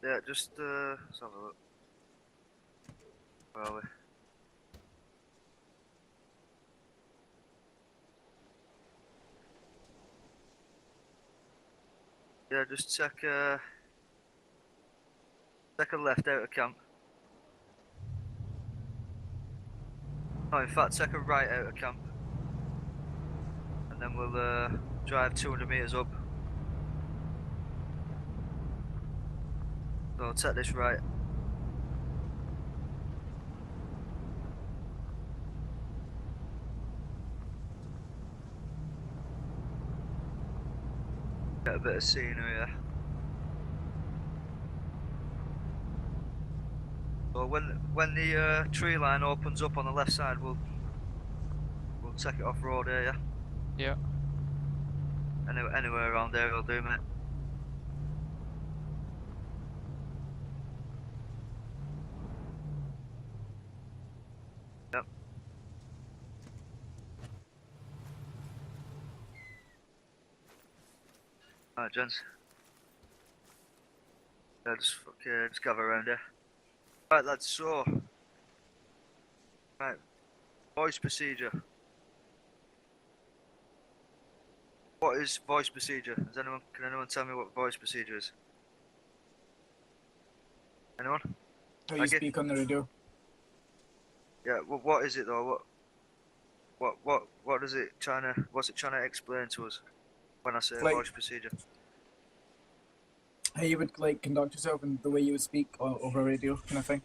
Yeah, just let's have a look. Where are we? Yeah, just check a left out of camp. No, in fact, take a right out of camp. And then we'll drive 200 meters up. So I'll take this right. Get a bit of scenery here. So when the tree line opens up on the left side, we'll take it off road here, yeah? Yeah. Anywhere around there will do, mate. Yep. Alright, gents. Yeah, just gather around here. Right, lads, so... Right, voice procedure. What is voice procedure? Can anyone tell me what voice procedure is? Anyone? How you speak on the radio. Yeah, well, what is it though? What is it what's it trying to explain to us when I say Like- voice procedure? How you would like conduct yourself and the way you would speak over radio, kind of thing.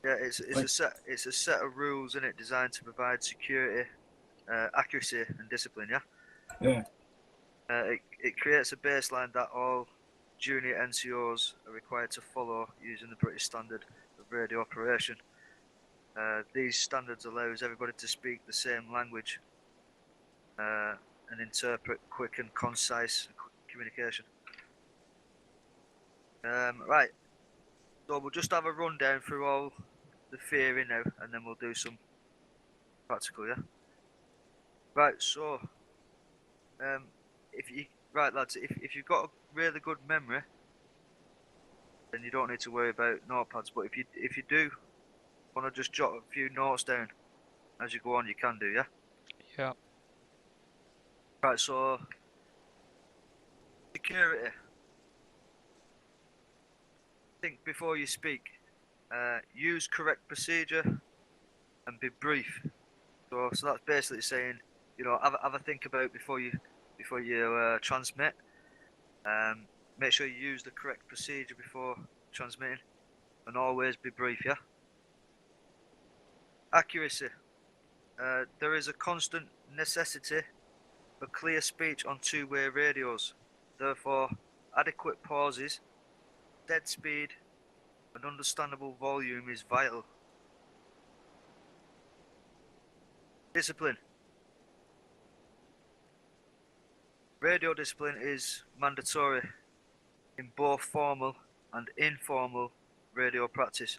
Yeah, it's Like- a set of rules in it designed to provide security, accuracy, and discipline. Yeah. Yeah. It creates a baseline that all junior NCOs are required to follow using the British standard of radio operation. These standards allows everybody to speak the same language and interpret quick and concise communication. Right, so we'll just have a rundown through all the theory now, and then we'll do some practical, yeah? Right, so, right lads, if you've got a really good memory, then you don't need to worry about notepads, but if you do want to just jot a few notes down as you go on, you can do, yeah? Yeah. Right, so, security. Think before you speak. Use correct procedure and be brief. So that's basically saying, you know, have a think about before you transmit. Make sure you use the correct procedure before transmitting, and always be brief. Yeah. Accuracy. There is a constant necessity for clear speech on two-way radios. Therefore, adequate pauses, dead speed, and understandable volume is vital. Discipline. Radio discipline is mandatory in both formal and informal radio practice.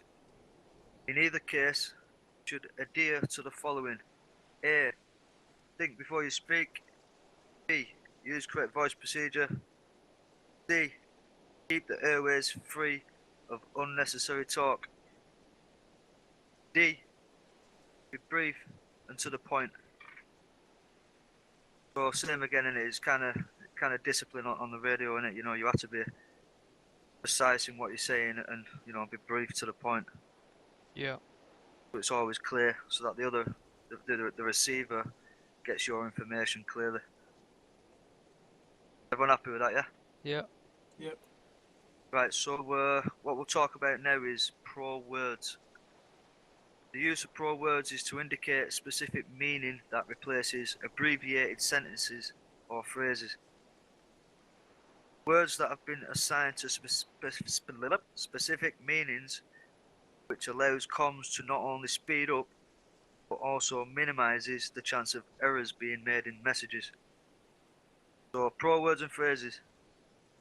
In either case, you should adhere to the following. A. Think before you speak. B. Use correct voice procedure. C. Keep the airways free of unnecessary talk. D. Be brief and to the point. So same again, and it is kind of discipline on the radio, innit? You know, you have to be precise in what you're saying, and you know, be brief to the point. Yeah. So it's always clear, so that the receiver gets your information clearly. Everyone happy with that? Yeah. Yeah. Yep. Right. So what we'll talk about now is Prowords. The use of Prowords is to indicate specific meaning that replaces abbreviated sentences or phrases. Words that have been assigned to specific meanings, which allows comms to not only speed up, but also minimises the chance of errors being made in messages. So, Prowords and phrases.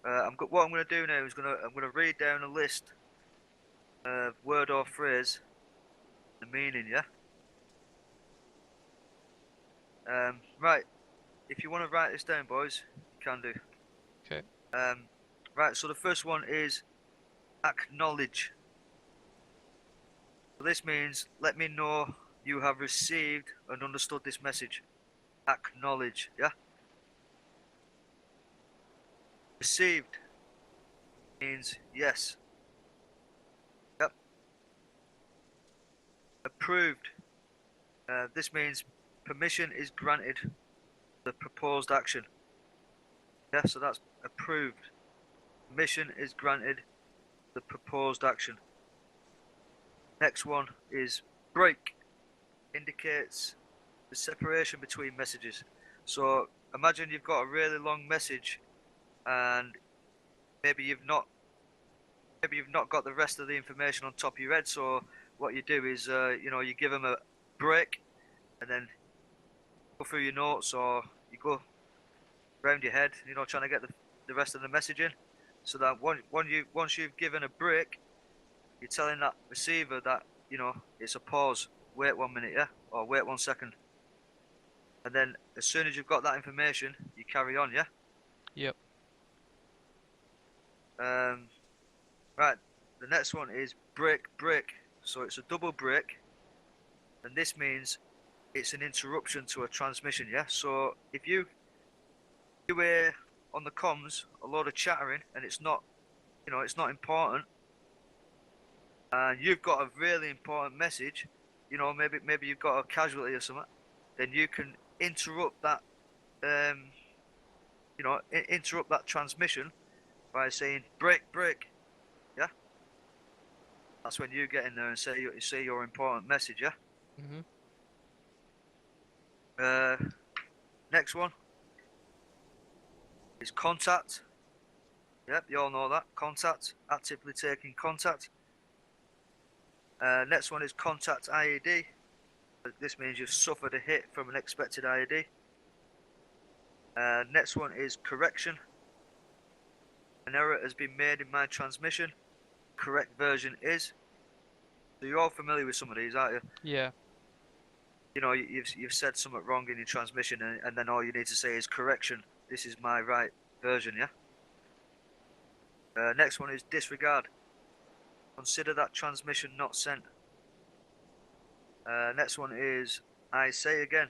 What I'm going to do now is I'm going to read down a list of word or phrase, the meaning, yeah? Right, if you want to write this down, boys, you can do. Okay. Right, so the first one is acknowledge. So this means let me know you have received and understood this message. Acknowledge, yeah? Received means yes. Yep. Approved. This means permission is granted for the proposed action. Yeah, so that's approved. Permission is granted for the proposed action. Next one is break. Indicates the separation between messages. So imagine you've got a really long message and maybe you've not got the rest of the information on top of your head. So what you do is you give them a break and then go through your notes, or you go around your head, trying to get the rest of the message in, so that once you've given a break, you're telling that receiver that it's a pause, wait 1 minute, yeah, or wait 1 second, and then as soon as you've got that information, you carry on, yeah. Yep. Right, the next one is break. So it's a double break, and this means it's an interruption to a transmission, yeah. So if you hear on the comms a lot of chattering and it's not important, and you've got a really important message, maybe you've got a casualty or something, then you can interrupt that interrupt that transmission by saying break, yeah. That's when you get in there and say your important message, yeah. Next one is contact. Yep, you all know that. Contact, actively taking contact. Next one is contact IED. This means you've suffered a hit from an expected IED. Next one is correction. An error has been made in my transmission. Correct version is. So you're all familiar with some of these, aren't you? Yeah. You've said something wrong in your transmission, and then all you need to say is correction. This is my right version, yeah. Next one is disregard. Consider that transmission not sent. Next one is I say again.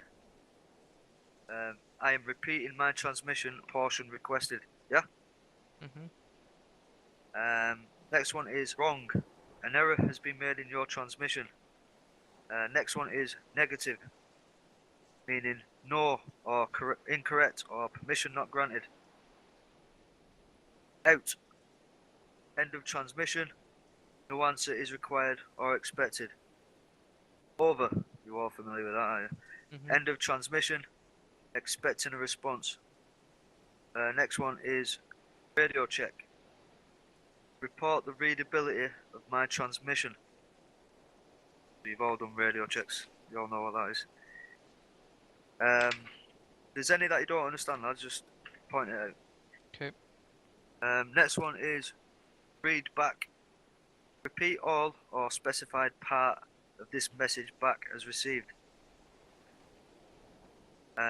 I am repeating my transmission portion requested. Yeah. Next one is wrong. An error has been made in your transmission. Next one is negative, meaning no or incorrect or permission not granted. Out. End of transmission. No answer is required or expected. Over. You're all familiar with that, are you? End of transmission. Expecting a response. Next one is radio check. Report the readability of my transmission. You've all done radio checks. You all know what that is. If there's any that you don't understand, lads, just point it out. Okay. Next one is read back. Repeat all or specified part of this message back as received.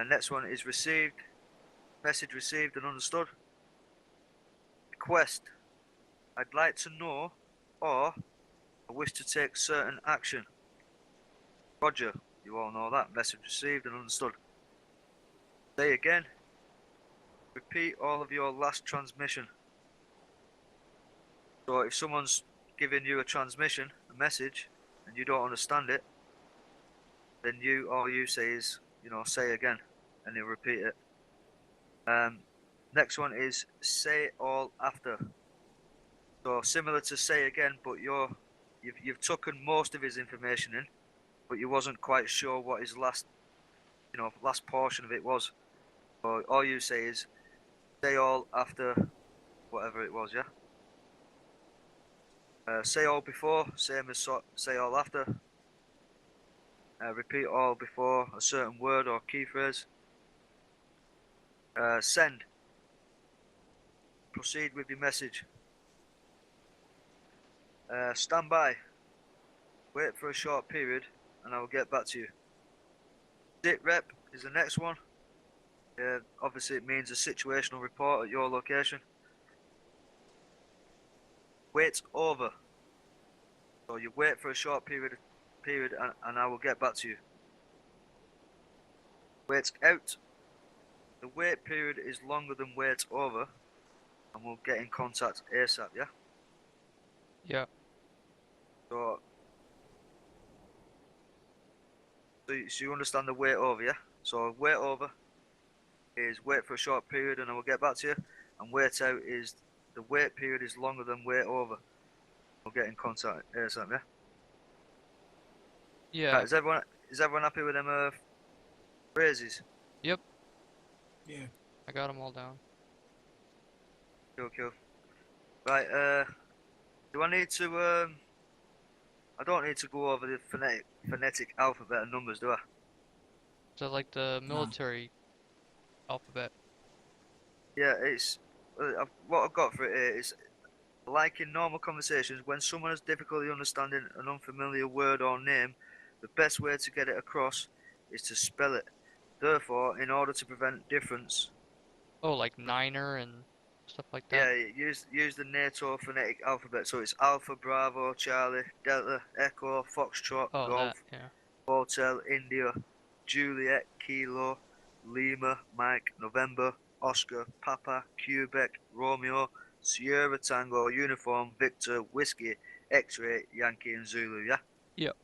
Next one is received. Message received and understood. Request. I'd like to know, or I wish to take certain action. Roger. You all know that. Message received and understood. Say again. Repeat all of your last transmission. So if someone's giving you a transmission, a message, and you don't understand it, then all you say is, say again, and you'll repeat it. Next one is say all after. So similar to say again, but you've taken most of his information in, but you wasn't quite sure what his last portion of it was. So all you say is say all after whatever it was, yeah. Say all before, same as say all after. Repeat all before a certain word or key phrase. Send. Proceed with your message. Stand by. Wait for a short period and I will get back to you. Sit rep is the next one. Obviously it means a situational report at your location. wait over. So you wait for a short period and I will get back to you. Wait out. The wait period is longer than wait over, and we'll get in contact ASAP, yeah? Yeah. So you understand the wait over, yeah? So wait over is wait for a short period and I will get back to you, and wait out is the wait period is longer than wait over. We'll get in contact ASAP, yeah? Yeah. Right, is everyone happy with them phrases? Yep. Yeah. I got them all down. Cool. Right, do I need to I don't need to go over the phonetic alphabet and numbers, do I? So like the No. military alphabet. Yeah, it's what I've got for it here is like in normal conversations, when someone has difficulty understanding an unfamiliar word or name, the best way to get it across is to spell it. Therefore, in order to prevent difference, Oh, like Niner and stuff like that. yeah, use the NATO phonetic alphabet. So it's Alpha, Bravo, Charlie, Delta, Echo, Foxtrot, Oh, that, Golf, yeah. Hotel, India, Juliet, Kilo, Lima, Mike, November, Oscar, Papa, Quebec, Romeo, Sierra Tango, Uniform, Victor, Whiskey, X-Ray, Yankee, and Zulu. Yeah. Yep.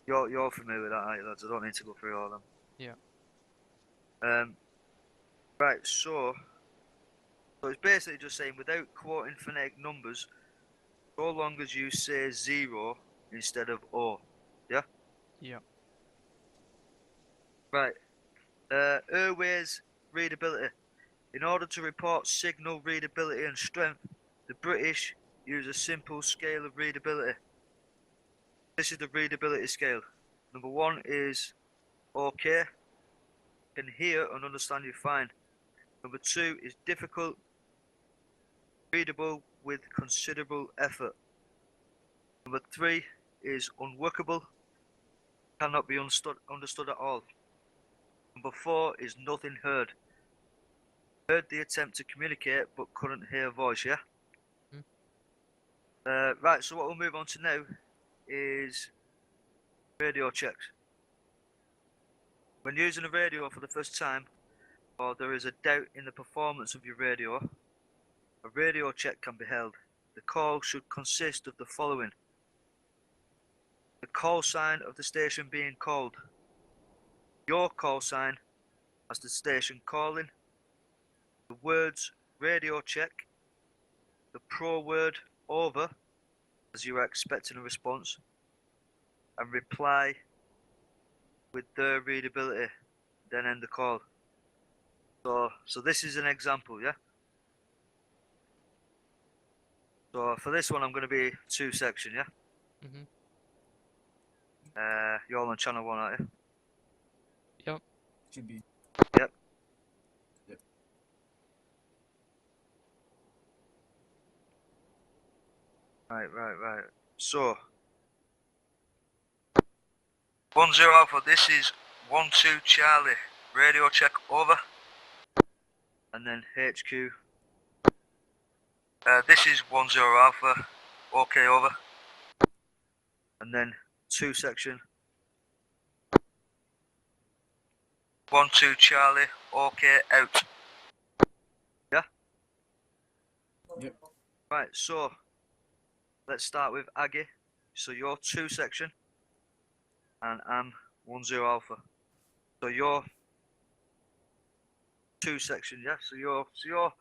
You're familiar with that, aren't you, lads? I don't need to go through all of them. Yeah. Right. So it's basically just saying without quoting phonetic numbers, so long as you say 0 instead of O. Yeah. Yeah. Right. Airway's readability. In order to report signal readability and strength, the British use a simple scale of readability. This is the readability scale. Number 1 is OK, can hear and understand you fine. Number 2 is difficult, readable with considerable effort. Number 3 is unworkable, cannot be understood at all. Number 4 is nothing heard. Heard the attempt to communicate but couldn't hear voice, yeah? Right, so what we'll move on to now is radio checks. When using a radio for the first time, or there is a doubt in the performance of your radio, a radio check can be held. The call should consist of the following: the call sign of the station being called, your call sign as the station calling, the words radio check, the pro word over as you are expecting a response, and reply with their readability, then end the call. So this is an example, yeah? So for this one, I'm going to be 2 section, yeah? Mm-hmm. You're all on channel 1, aren't you? Yep. Should be. Yep. Yep. Right. So 10 Alpha, this is 12 Charlie. Radio check over. And then HQ. This is 10 Alpha. OK over. And then 2 section. 12 Charlie. OK out. Yeah? Yep. Right, so let's start with Aggie. So you're 2 section. And I'm 10 Alpha. So you're 2 section, yeah? So you're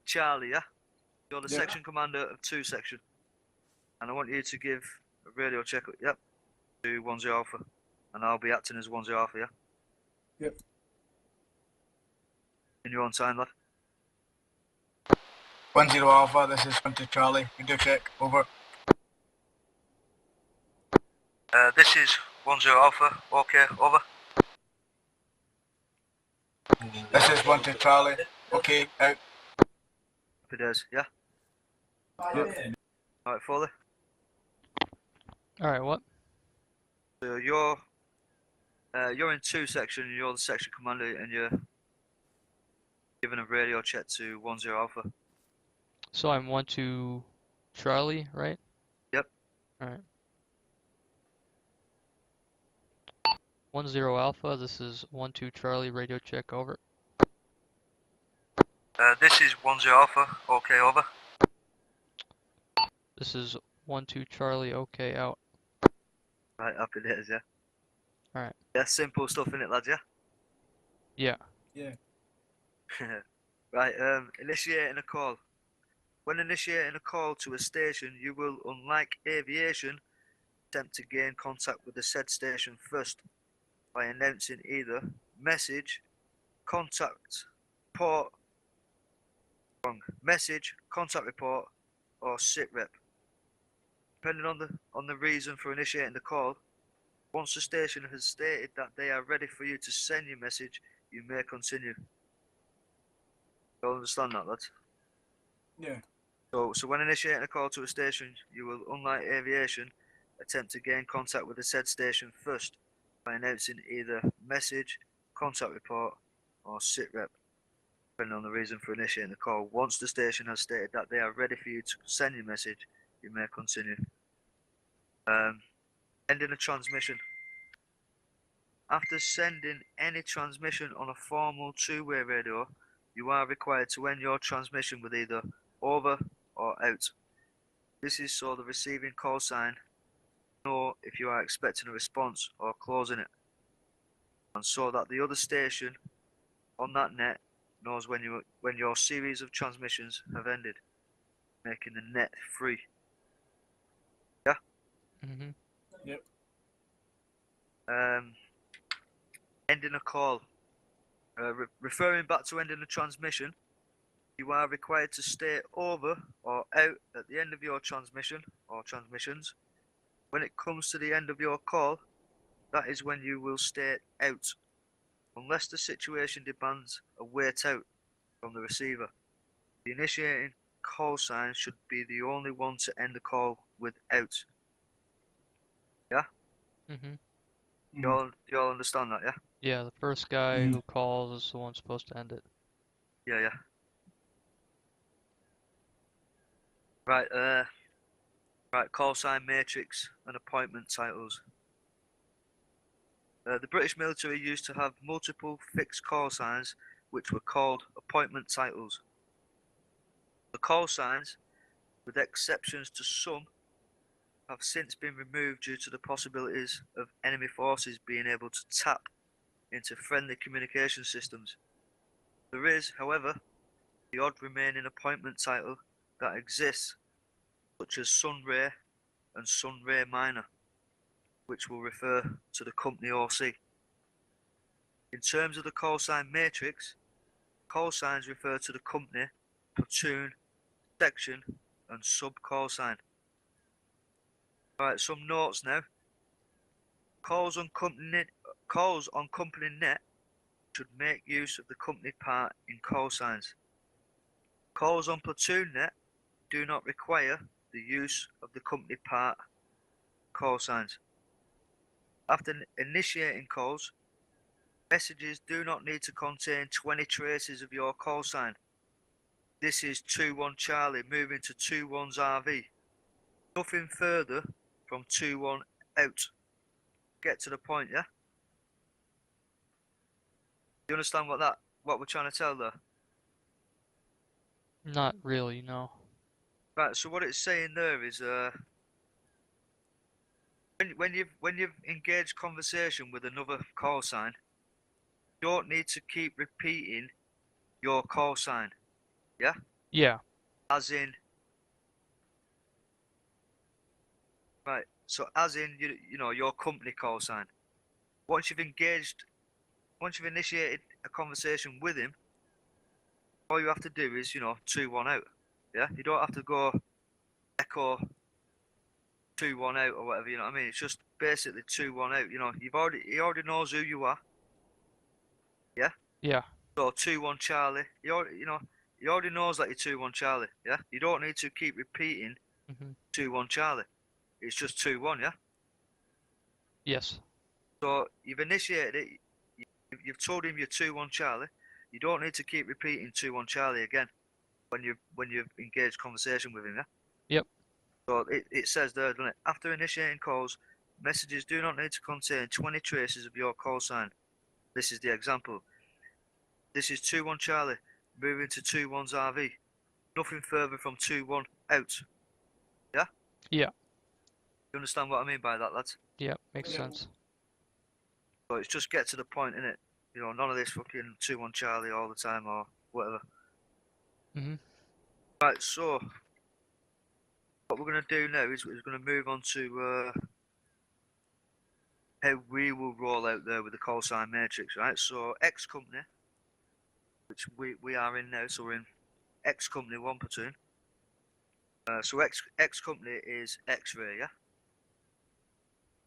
Charlie, yeah? You're the Yep. section commander of 2 section. And I want you to give a radio check, yep, to 10 Alpha. And I'll be acting as 10 Alpha, yeah? Yep. In your own time, lad. 10 Alpha, this is 20 Charlie. Radio check, over. This is 10 Alpha, OK, over. This is 20 Charlie. Okay, out. Happy days, yeah? Yep. Alright, Foley. Alright, what? So you're in 2 section, you're the section commander, and you're giving a radio check to 10 Alpha. So I'm 1, 2 Charlie, right? Yep. Alright. 10 Alpha, this is 12 Charlie, radio check, over. This is 10 Alpha, okay, over. This is 12 Charlie, okay, out. Right, happy days, yeah. Alright. Yeah, simple stuff in it, lads, yeah? Yeah. Yeah. Right, initiating a call. When initiating a call to a station, you will, unlike aviation, attempt to gain contact with the said station first by announcing either message, contact, report, or sit rep. Depending on the reason for initiating the call, once the station has stated that they are ready for you to send your message, you may continue. You all understand that, lads? Yeah. So when initiating a call to a station, you will, unlike aviation, attempt to gain contact with the said station first by announcing either message, contact report, or sit rep, depending on the reason for initiating the call. Once the station has stated that they are ready for you to send your message, you may continue. Ending a transmission. After sending any transmission on a formal two-way radio, you are required to end your transmission with either over or out. This is so the receiving call sign know if you are expecting a response or closing it, and so that the other station on that net knows when your series of transmissions have ended, making the net free. Yeah. Mm-hmm. Yep. Ending a call. Referring back to ending a transmission, you are required to stay over or out at the end of your transmission or transmissions. When it comes to the end of your call, that is when you will stay out, unless the situation demands a wait out from the receiver. The initiating call sign should be the only one to end the call with out. Yeah? Mm-hmm. You all understand that, yeah? Yeah, the first guy Mhm. who calls is the one supposed to end it. Yeah, yeah. Right, call sign matrix and appointment titles. The British military used to have multiple fixed call signs which were called appointment titles. The call signs, with exceptions to some, have since been removed due to the possibilities of enemy forces being able to tap into friendly communication systems. There is, however, the odd remaining appointment title that exists, such as Sunray and Sunray Minor, which will refer to the company OC. In terms of the call sign matrix, call signs refer to the company, platoon, section, and sub-call sign. Alright, some notes now. Calls on company net should make use of the company part in call signs. Calls on platoon net do not require the use of the company part call signs. After initiating calls, messages do not need to contain 20 traces of your call sign. This is 21 Charlie moving to 21's RV. Nothing further from 21 out. Get to the point, yeah? You understand what we're trying to tell there? Not really, no. Right, so what it's saying there is when you've engaged conversation with another call sign, you don't need to keep repeating your call sign. Yeah? Yeah. As in, right, so as in you know your company call sign. Once you've initiated a conversation with him, all you have to do is, 2-1 out. Yeah? You don't have to go echo 2-1 out or whatever, you know what I mean? It's just basically 2-1 out. He already knows who you are. Yeah? Yeah. So 2-1 Charlie. He already knows that you're 2-1 Charlie. Yeah? You don't need to keep repeating Mm-hmm. 2-1 Charlie. It's just 2-1, yeah? Yes. So you've initiated it. You've told him you're 2-1 Charlie. You don't need to keep repeating 2-1 Charlie again when you've engaged conversation with him, yeah? Yep. So it says there, doesn't it? After initiating calls, messages do not need to contain 20 traces of your call sign. This is the example. This is 2-1 Charlie, moving to 2-1's RV. Nothing further from 2-1 out. Yeah? Yeah. You understand what I mean by that, lads? Yeah. Makes Yeah. sense. So it's just get to the point, innit? You know, none of this fucking 2-1 Charlie all the time or whatever. Mhm. Right, so what we're going to do now is we're going to move on to how we will roll out there with the call sign matrix, right? So X company, which we are in now, so we're in X company 1 platoon. So X company is X-ray, yeah?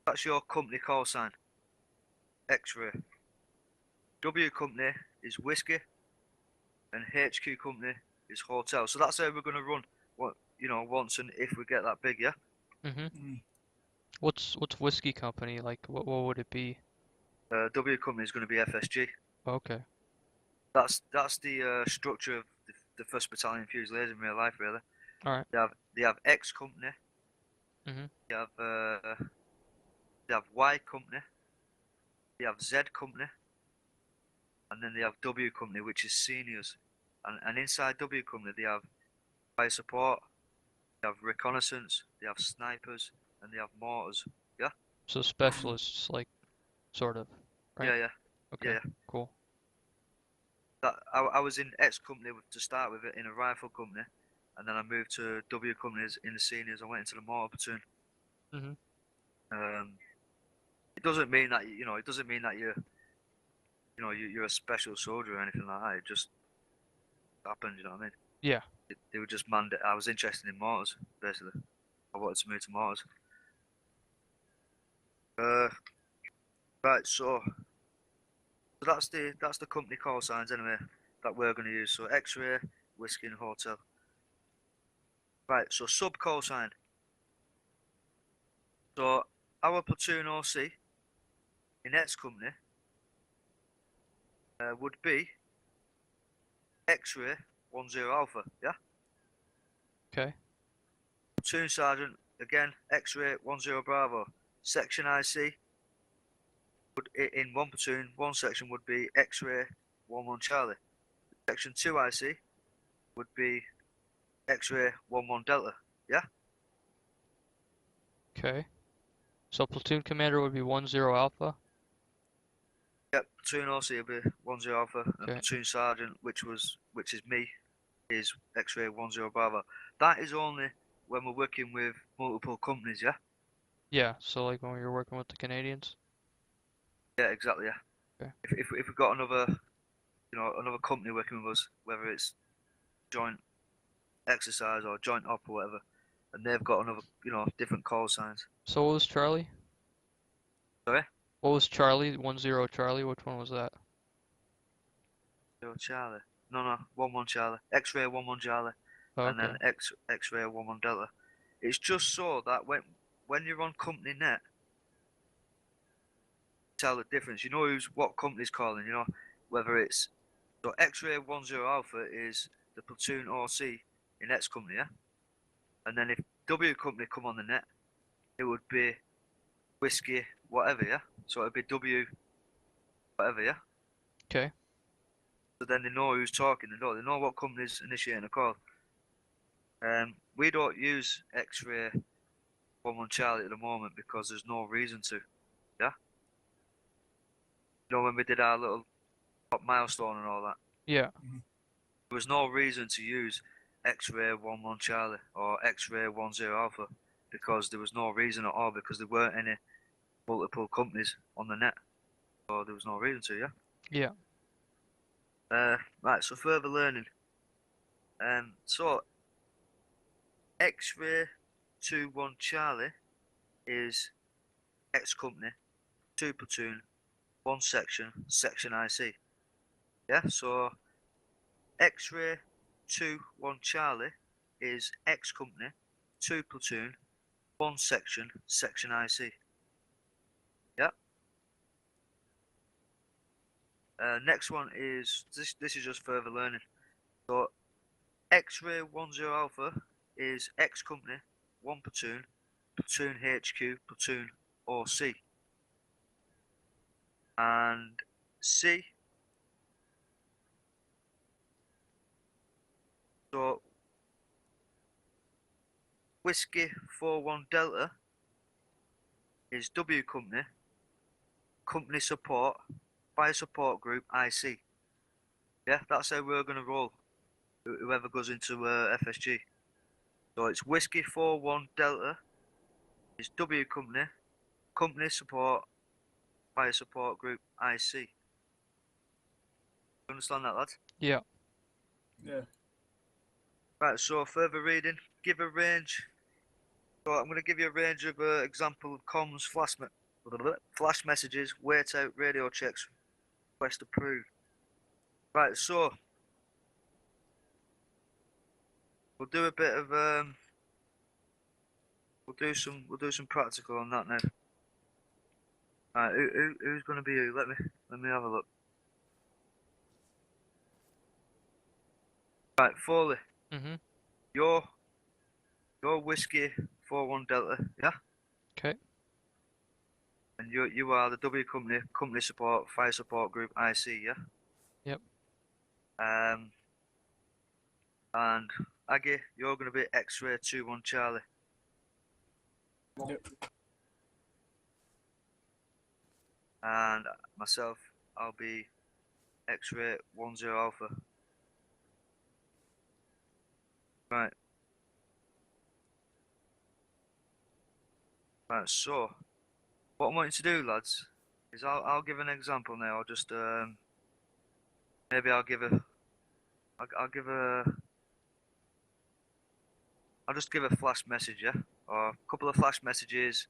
That's your company call sign, X-ray. W company is whiskey, and HQ company is hotel. So that's how we're going to run. What once and if we get that big, yeah. Mhm. Mm. What's whiskey company like? What would it be? W company is going to be FSG. Okay. That's the structure of the First Battalion Fusiliers in real life, really. All right. They have X company. Mhm. They have Y company. They have Z company, and then they have W company, which is seniors. And inside W company, they have fire support. They have reconnaissance. They have snipers, and they have mortars. Yeah. So specialists, like, sort of, right? Yeah, yeah, Okay. yeah. Cool. I was in X company to start with, in a rifle company, and then I moved to W companies in the seniors. I went into the mortar platoon. Mhm. It doesn't mean that it doesn't mean that you're a special soldier or anything like that. It just happened. You know what I mean? Yeah. They were just mandate. I was interested in mortars, basically. I wanted to move to mortars. Uh, right. So that's the company call signs anyway that we're going to use. So X-ray, whiskey, and hotel. Right. So sub call sign. So our platoon OC in X company would be X-ray 10 Alpha. Yeah. Okay. Platoon sergeant again X-ray 10 Bravo. Section IC would in one platoon, one section would be X-ray 11 Charlie. Section 2 IC would be X-ray 11 Delta. Yeah. Okay. So platoon commander would be 10 Alpha. Yep. Platoon OC would be 10 Alpha, and Okay. platoon sergeant, which is me, is X-ray 10 Bravo. That is only when we're working with multiple companies. Yeah. Yeah. So like when you're working with the Canadians. Yeah. Exactly. Yeah. Okay. If we've got another company working with us, whether it's joint exercise or joint op or whatever, and they've got another, different call signs. So what was Charlie? Sorry? What was Charlie? 10 Charlie. Which one was that? Zero Charlie. No, 11 Charlie. X-ray 11 Charlie, Oh, and okay. then X-ray 11 Delta. It's just so that when you're on company net, tell the difference. You know what company's calling. Whether it's so X-ray 10 Alpha is the platoon OC in X company, yeah. And then if W company come on the net, it would be whiskey whatever, yeah. So it'd be W whatever, yeah. Okay. So then they know who's talking. They know what company's initiating a call. We don't use X-ray 11 Charlie at the moment because there's no reason to. Yeah. When we did our little top milestone and all that, Yeah. there was no reason to use X-ray 11 Charlie or X-ray 10 Alpha because there was no reason at all because there weren't any multiple companies on the net, so there was no reason to. Yeah. Yeah. Right. So further learning. So X-ray 21 Charlie is X company, 2 platoon, 1 section, section IC. Yeah, so X-ray 21 Charlie is X company, 2 platoon, 1 section, section IC. Yeah. Next one is this is just further learning. So X-ray 10 Alpha is X company, 1 platoon, platoon HQ, platoon OC. And C, so Whiskey 41 Delta is W company, company support, fire support group IC. Yeah, that's how we're going to roll, whoever goes into FSG. So it's Whiskey 41 Delta is W company, company support, fire support group IC. You understand that, lads? Yeah. Yeah. Right, so further reading, give a range. So I'm going to give you a range of example of comms, flash messages, wait out, radio checks, request approved. Right, so we'll do a bit of we'll do some practical on that now. Right, who's going to be who? Let me have a look. Right, Foley, Mhm. you're Whiskey 41 Delta, yeah? Okay. And you are the W company, company support, fire support group IC, yeah? Yep. And Aggie, you're going to be X-ray 21 Charlie. Yep. And myself, I'll be X-ray 10 Alpha. Right. Right, so what I'm wanting to do, lads, is I'll give an example now. I'll just maybe I'll just give a flash message, yeah, or a couple of flash messages,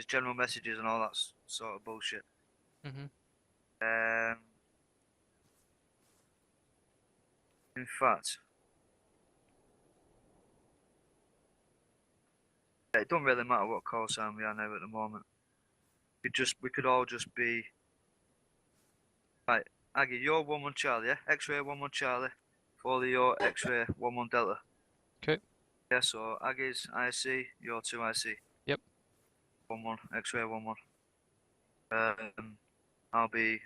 general messages, and all that sort of bullshit. Mhm. In fact, it don't really matter what call sign we are now at the moment. We could all just be right. Aggie, you're 11 Charlie, yeah? X-ray 11 Charlie. Foley, you're X-ray 11 Delta. Okay. Yeah, so Aggie's IC, you're 2 IC. Yep. 11, X-ray 11. I'll be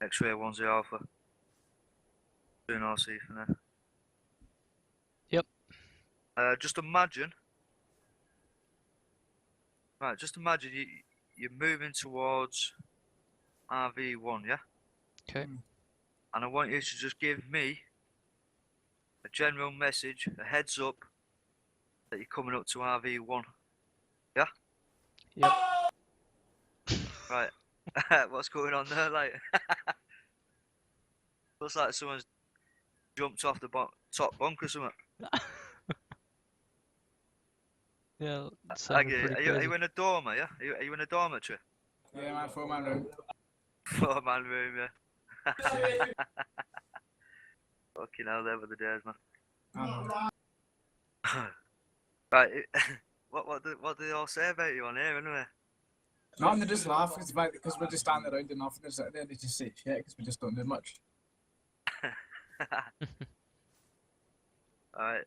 X-ray 10 Alpha. Doing RC for now. Yep. Just imagine. Right, just imagine you're moving towards RV1, yeah? Okay. And I want you to just give me a general message, a heads up that you're coming up to RV1. Yeah? Yep. Right. What's going on there? Like, looks like someone's jumped off the top bunk or something. Yeah, it sounded Aggie, pretty are you crazy. in a dormer, yeah? Are you in a dormitory? Yeah, man, 4-man room. 4-man room, yeah. Fucking hell, there were the days, man. Right, what do they all say about you on here, anyway? No, and they just laugh because we're just standing around and nothing. They're sitting there and they just say shit because we just don't do much. Alright,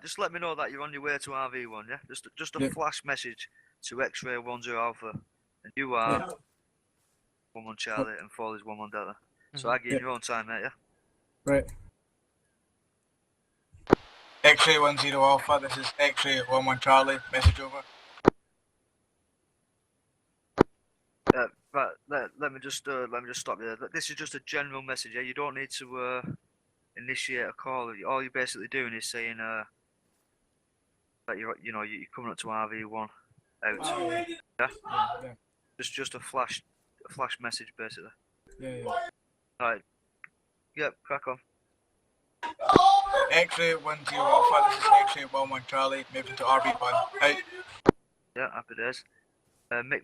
just let me know that you're on your way to RV1, yeah? Just a Yep. flash message to X-ray 10 Alpha, and you are 11 Charlie and Foley's 11 Delta. So Mhm. Aggie, in your own time, mate, yeah? Right. X-ray 10 Alpha, this is X-ray 11 Charlie, message over. Right, let me just stop you there. This is just a general message, yeah? You don't need to initiate a call. All you're basically doing is saying that you're coming up to RV1 out. Yeah? Yeah. Just a flash message basically. Yeah. Alright. Yep, crack on. X-ray 10 Alpha, this is X-ray 11 Charlie, moving to RV1. Out. Yeah, happy days.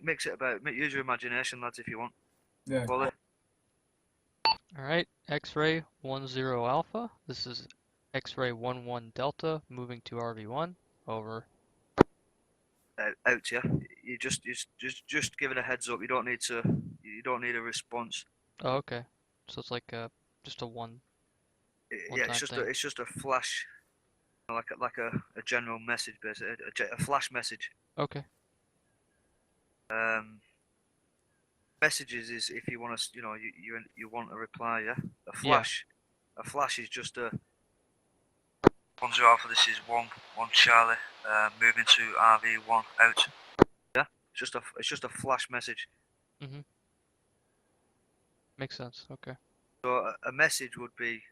Mix it about. Use your imagination, lads, if you want. Yeah. Foley. Alright, X-ray 10 Alpha. This is X-ray 11 Delta, moving to RV1. Over. Out, yeah. You just giving a heads up. You don't need a response. Oh, okay. So it's like just a one Yeah, time thing. it's just a flash like a general message, basically, a flash message. Okay. Messages is if you want to, you want a reply, yeah. A Yeah. flash is just a 10 Alpha. This is 1 Charlie. Moving to RV1 out. Yeah. It's just a flash message. Mhm. Makes sense. Okay. So a message would be,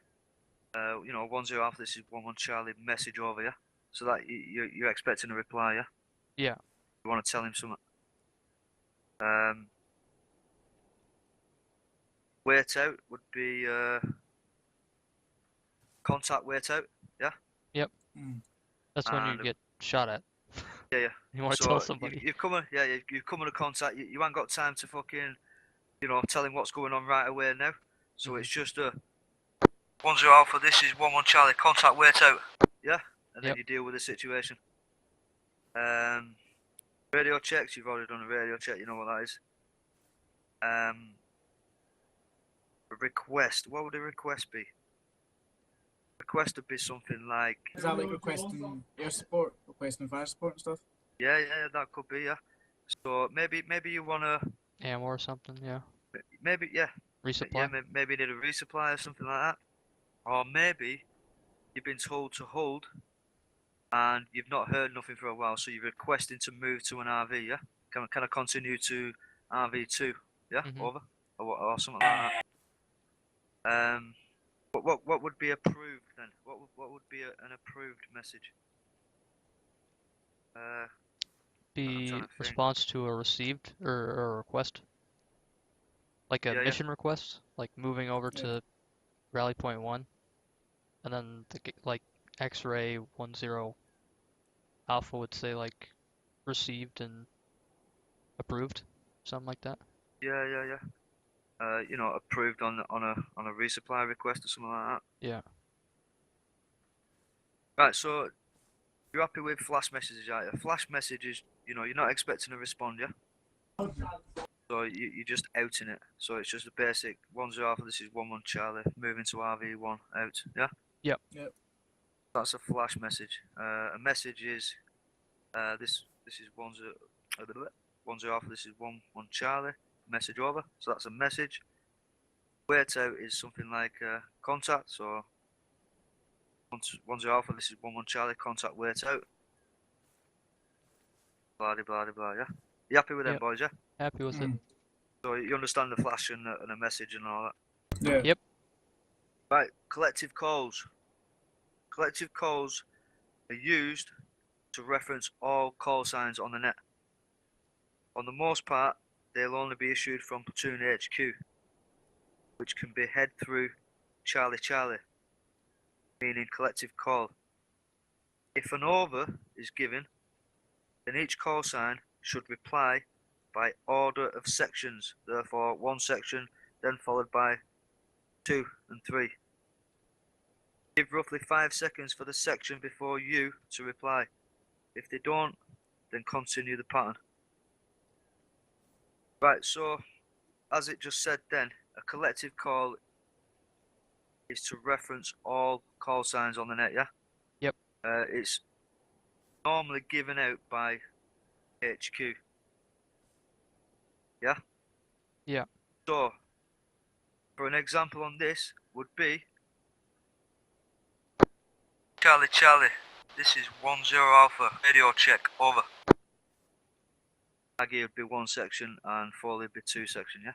10 Alpha. This is 1 Charlie. Message over, yeah. So that you're expecting a reply, yeah. Yeah. You want to tell him something. Wait out would be contact wait out, yeah. Yep. That's when you And get shot at. yeah. You want to So tell somebody. you've come in contact. You ain't got time to fucking, tell him what's going on right away now. So it's just a 10 Alpha. This is 1 Charlie. Contact wait out, yeah. And then Yep. you deal with the situation. Radio checks. You've already done a radio check. You know what that is. A request. What would a request be? Request would be something like. Is that like requesting air support, requesting fire support and stuff? Yeah, that could be, yeah. So maybe you wanna Ammo or something. Yeah. maybe yeah Resupply. maybe you need a resupply or something like that, or maybe you've been told to hold and you've not heard nothing for a while, so you're requesting to move to an RV. Yeah, can I continue to RV2? Yeah, over or something like that. What would be approved then? What would be an approved message? I'm Be trying to think. response to a received or a request. Like a Yeah. mission request, like moving over Yeah. to Rally Point 1, and then like X-Ray 10 Alpha would say like received and approved, something like that. Yeah. Approved on a resupply request or something like that. Yeah. Right, so you're happy with flash messages, are you? Flash messages, you're not expecting a respond, yeah? So you're just outing it. So it's just a basic 10 Alpha. This is 1 Charlie. Moving to RV1 out, yeah? Yep. That's a flash message. A message is this is 10 Alpha. This is 1 Charlie. Message over. So that's a message. Wait out is something like contact. So 10 Alpha. This is 1 Charlie. Contact wait out. Blah blah blah. Yeah. You happy with them, Yep. boys? Yeah. Happy with it. So you understand the flash and a message and all that. Yeah. Yep. Right. Collective calls. Collective calls are used to reference all call signs on the net. On the most part, they'll only be issued from Platoon HQ, which can be head through Charlie Charlie, meaning collective call. If an over is given, then each call sign should reply by order of sections, therefore 1 section, then followed by 2 and 3. Give roughly 5 seconds for the section before you to reply. If they don't, then continue the pattern. Right, so as it just said then, a collective call is to reference all call signs on the net, yeah? Yep. It's normally given out by HQ. Yeah? Yeah. So, for an example on this would be Charlie Charlie, this is 10 Alpha, radio check, over. Aggie would be 1 section and Foley would be 2 section, yeah?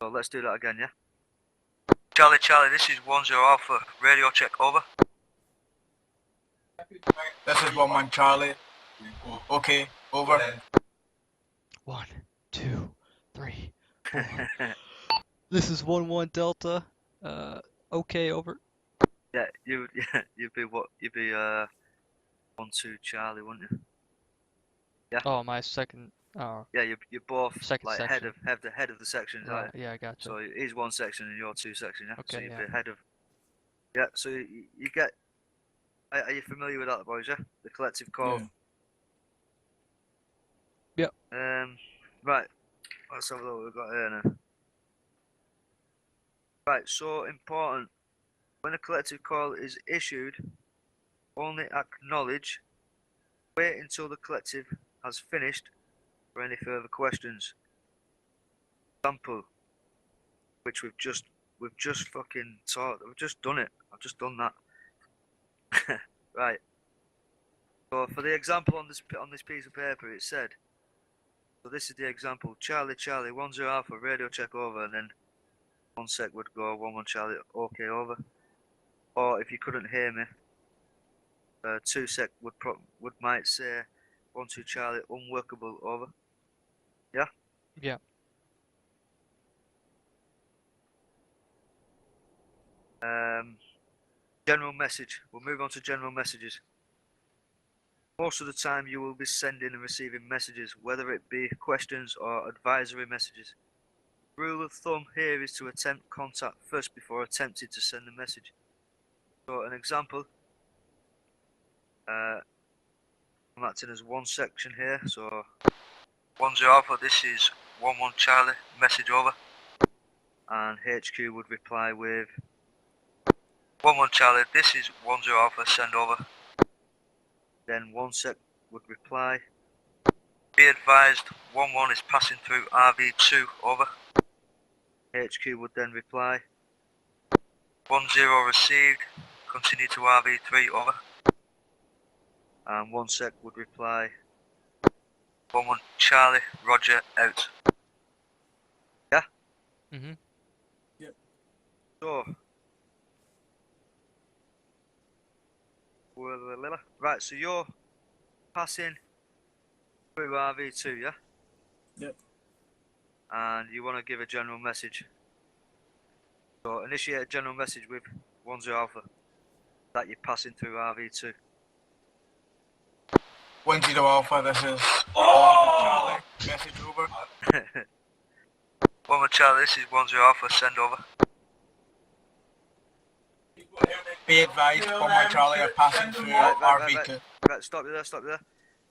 So let's do that again, yeah? Charlie Charlie, this is 10 Alpha, radio check, over. This is 1 Charlie. Okay, over. 1, 2, 3, 4. This is 1 Delta. Okay, over. Yeah, you'd be 1 2 Charlie, wouldn't you? Yeah. Oh, my second. Oh. Yeah, you're both Second like section. head of the sections, Right. aren't you? Yeah, I gotcha. So he's 1 section and you're 2 section, yeah. So Okay, you'd yeah. be head of. Yeah. So you get. Are you familiar with that, boys? Yeah. The collective call. Yeah. Right. Let's have a look what we've got here now. Right. So important. When a collective call is issued, only acknowledge. Wait until the collective has finished for any further questions. Example, which we've just fucking taught. We've just done it. I've just done that. Right. So for the example on this piece of paper, it said. So this is the example. Charlie, 10 Alpha, radio check over, and then 1 sec would go 11 Charlie, okay over. Or if you couldn't hear me, 2 sec would might say 12 Charlie, unworkable over. Yeah. Yeah. General message. We'll move on to general messages. Most of the time you will be sending and receiving messages, whether it be questions or advisory messages. Rule of thumb here is to attempt contact first before attempting to send the message. So an example, I'm acting as one section here, so 10 Alpha, this is 11 Charlie, message over. And HQ would reply with 11 Charlie, this is 10 Alpha, send over. Then 1 sec would reply. Be advised, 11 is passing through RV2, over. HQ would then reply. 10 received, continue to RV3, over. And 1 sec would reply. 11 Charlie, Roger, out. Yeah? Mhm. Yep. So. Right, so you're passing through RV2, yeah? Yep. And you want to give a general message. So initiate a general message with 10 Alpha that you're passing through RV2. 10 Alpha, this is Charlie, message over. 11 Charlie, this is 10 Alpha, send over. Be advised, 11 Charlie are passing through RV2. Right, stop you there.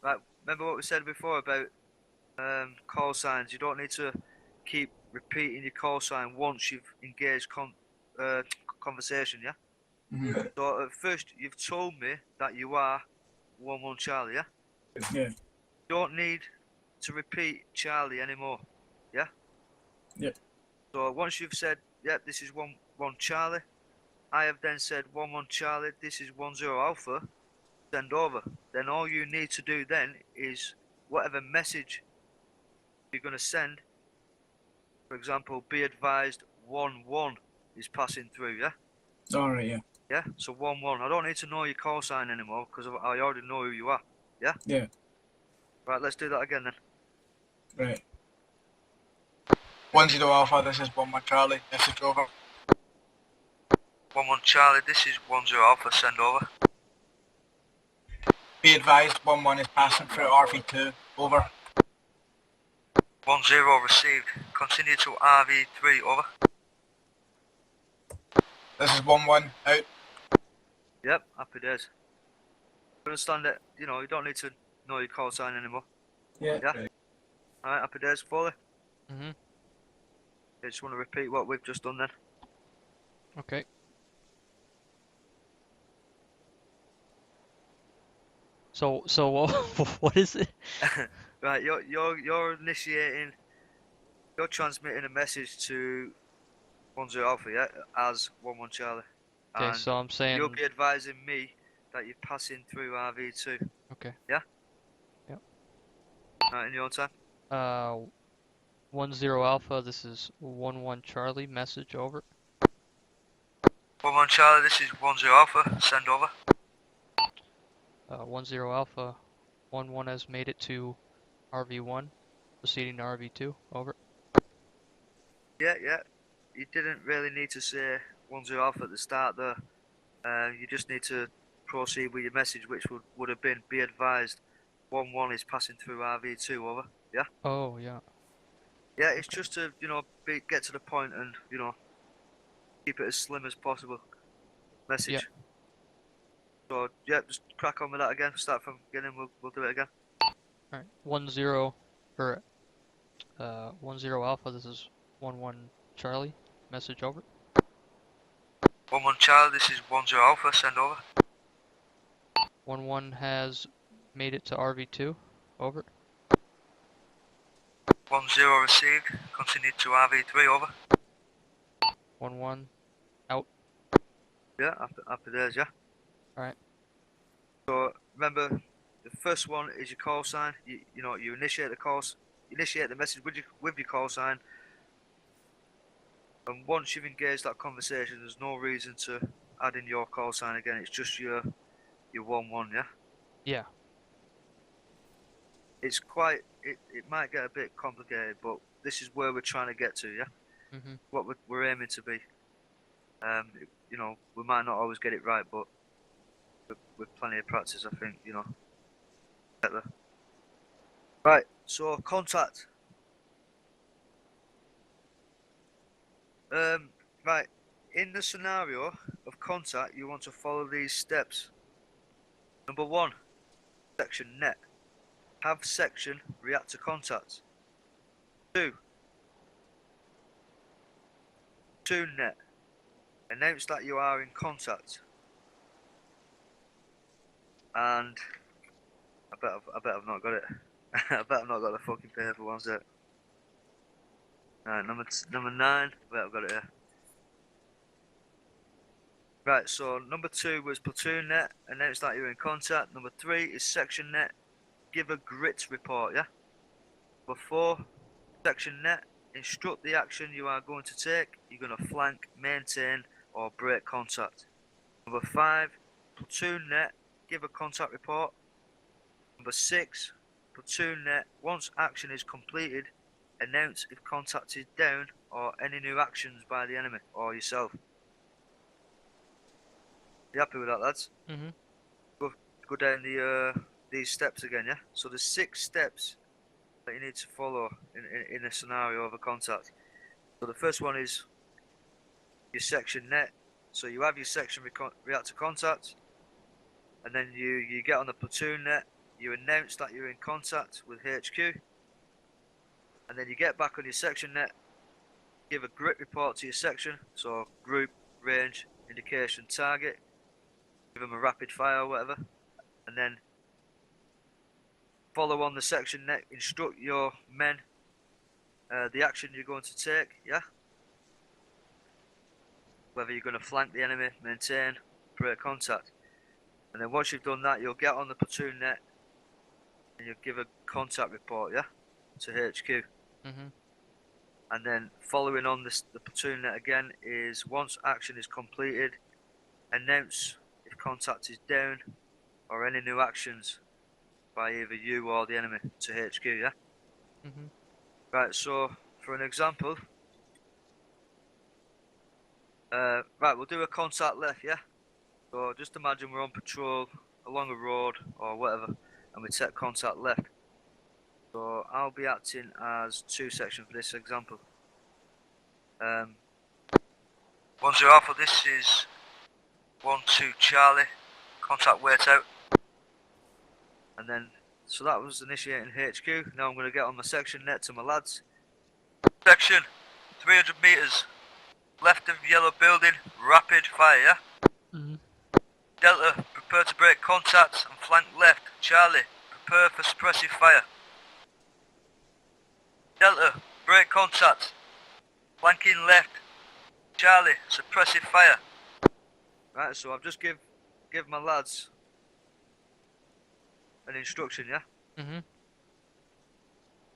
Right, remember what we said before about call signs? You don't need to keep repeating your call sign once you've engaged conversation, yeah? Mm-hmm. So at first you've told me that you are 11 Charlie, yeah? Yeah. You don't need to repeat Charlie anymore, yeah? Yep. So once you've said, yep, this is 11 Charlie, I have then said 11 Charlie, this is 10 Alpha, send over. Then all you need to do then is whatever message you're going to send, for example, be advised 11 is passing through, yeah? Alright, yeah. Yeah, so 11. I don't need to know your call sign anymore because I already know who you are, yeah? Yeah. Right, let's do that again then. Right. 10 Alpha, this is 11 Charlie, message over. 11 Charlie, this is 10 Alpha, send over. Be advised, 11 is passing through RV2, over. 10 received, continue to RV3, over. This is 11, out. Yep, happy days. Understand it, you know, you don't need to know your call sign anymore. Yeah. Yeah? Alright, happy days, Foley. Mhm. I just want to repeat what we've just done then. Okay. So what is it? Right, you're initiating, you're transmitting a message to 10 Alpha, yeah, as 11 Charlie. Okay, And so I'm saying. you'll be advising me that you're passing through RV2. Okay. Yeah? Yep. Right, in your time. 10 Alpha, this is 11 Charlie, message over. 11 Charlie, this is 10 Alpha, send over. 10 Alpha, 11 has made it to RV1, proceeding to RV2, over. Yeah. You didn't really need to say 10 Alpha at the start there. You just need to proceed with your message, which would have been, be advised, 11 is passing through RV2, over. Yeah? Oh, yeah. Yeah, it's just to, you know, get to the point and, you know, keep it as slim as possible. Message. Yeah. So, yeah, just crack on with that again. Start from the beginning, we'll do it again. Alright, 10 Alpha, this is 11 Charlie, message over. 11 Charlie, this is 10 Alpha, send over. 1-1 has made it to RV2. Over. 1-0 received. Continue to RV3. Over. 1-1 out. Yeah, after days, yeah. Alright. So remember, the first one is your call sign. You initiate the calls, initiate the message with your call sign, and once you've engaged that conversation, there's no reason to add in your call sign again. It's just your 1-1, yeah. Yeah. It's quite. It might get a bit complicated, but this is where we're trying to get to, yeah. Mm-hmm. What we're aiming to be. We might not always get it right, but with plenty of practice, I think, get there. Right, so contact. Right, in the scenario of contact, you want to follow these steps. Number 1, section net. Have section react to contact. 2, net. Announce that you are in contact. And I bet I've not got it. I bet I've not got the fucking paper ones there. Right, number 9. I bet I've got it here. Right, so number 2 was platoon net. Announce that you're in contact. Number 3 is section net. Give a grit report, yeah? Number 4, section net. Instruct the action you are going to take. You're going to flank, maintain, or break contact. Number 5, platoon net. Give a contact report. Number 6, platoon net. Once action is completed, announce if contact is down or any new actions by the enemy or yourself. You happy with that, lads? Mm-hmm. Go down these steps again, yeah? So there's 6 steps that you need to follow in a scenario of a contact. So the first one is your section net. So you have your section react to contact, and then you get on the platoon net. You announce that you're in contact with HQ, and then you get back on your section net. Give a grit report to your section. So group, range, indication, target. Give them a rapid fire or whatever, and then follow on the section net. Instruct your men the action you're going to take, yeah? Whether you're going to flank the enemy, maintain, break contact. And then once you've done that, you'll get on the platoon net and you'll give a contact report, yeah? To HQ. Mm-hmm. And then following on the platoon net again is once action is completed, announce if contact is down or any new actions by either you or the enemy to HQ, yeah? Mm-hmm. Right, so for an example, right, we'll do a contact left, yeah? So just imagine we're on patrol along a road or whatever, and we take contact left. So I'll be acting as 2 section for this example. 1-0 Alpha, this is 1-2 Charlie, contact wait out. And then, so that was initiating HQ. Now I'm going to get on my section net to my lads. Section, 300 meters, left of yellow building, rapid fire, yeah? Mm-hmm. Delta, prepare to break contact and flank left. Charlie, prepare for suppressive fire. Delta, break contact. Flanking left. Charlie, suppressive fire. Right, so I've just give my lads an instruction, yeah? Mm-hmm.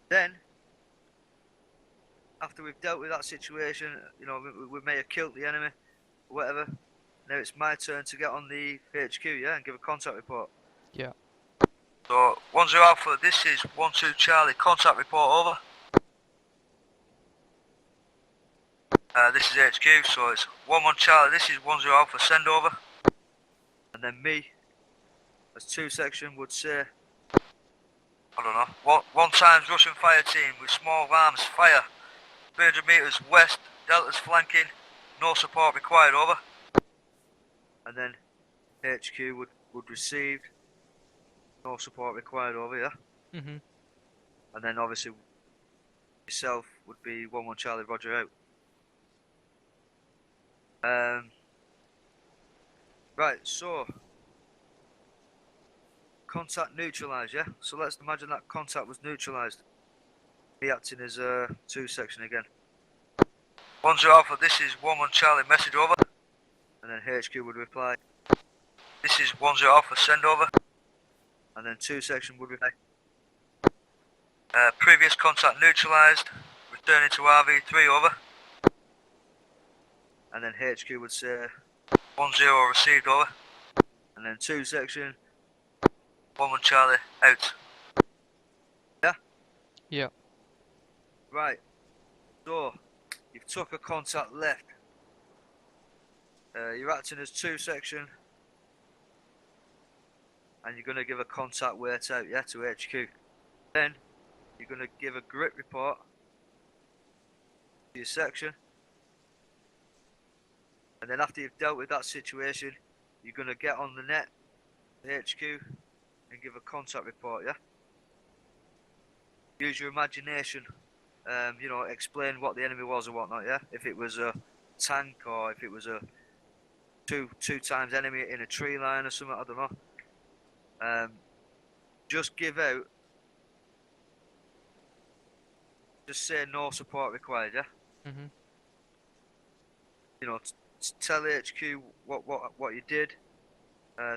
Then, after we've dealt with that situation, we may have killed the enemy, or whatever. Now it's my turn to get on the HQ, yeah, and give a contact report. Yeah. So, 1-0 Alpha, this is 1-2 Charlie, contact report over. This is HQ, so it's 1-1 Charlie, this is 1-0 Alpha, send over. And then me, as 2 section, would say, I don't know, 1 times Russian fire team with small arms, fire. 300 meters west, Delta's flanking, no support required, over. And then HQ would receive, no support required, over, yeah? Mm-hmm. And then obviously yourself would be 1-1 Charlie, Roger out. Right, so contact neutralised, yeah? So let's imagine that contact was neutralised. Me acting as 2 section again. 10 Alpha, this is 11 Charlie, message over. And then HQ would reply, this is 10 Alpha, send over. And then 2 section would reply, previous contact neutralised, returning to RV3 over. And then HQ would say 10 received over. And then 2 section, 11 Charlie out. Yeah? Yeah. Right. So you've took a contact left. You're acting as 2 section. And you're going to give a contact wait out, yeah, to HQ. Then you're going to give a grit report to your section. And then after you've dealt with that situation, you're going to get on the net, HQ, and give a contact report, yeah? Use your imagination, you know, explain what the enemy was or whatnot, yeah? If it was a tank or if it was a two times enemy in a tree line or something, I don't know. Just give out, just say no support required, yeah? Mhm. You know, tell HQ what you did.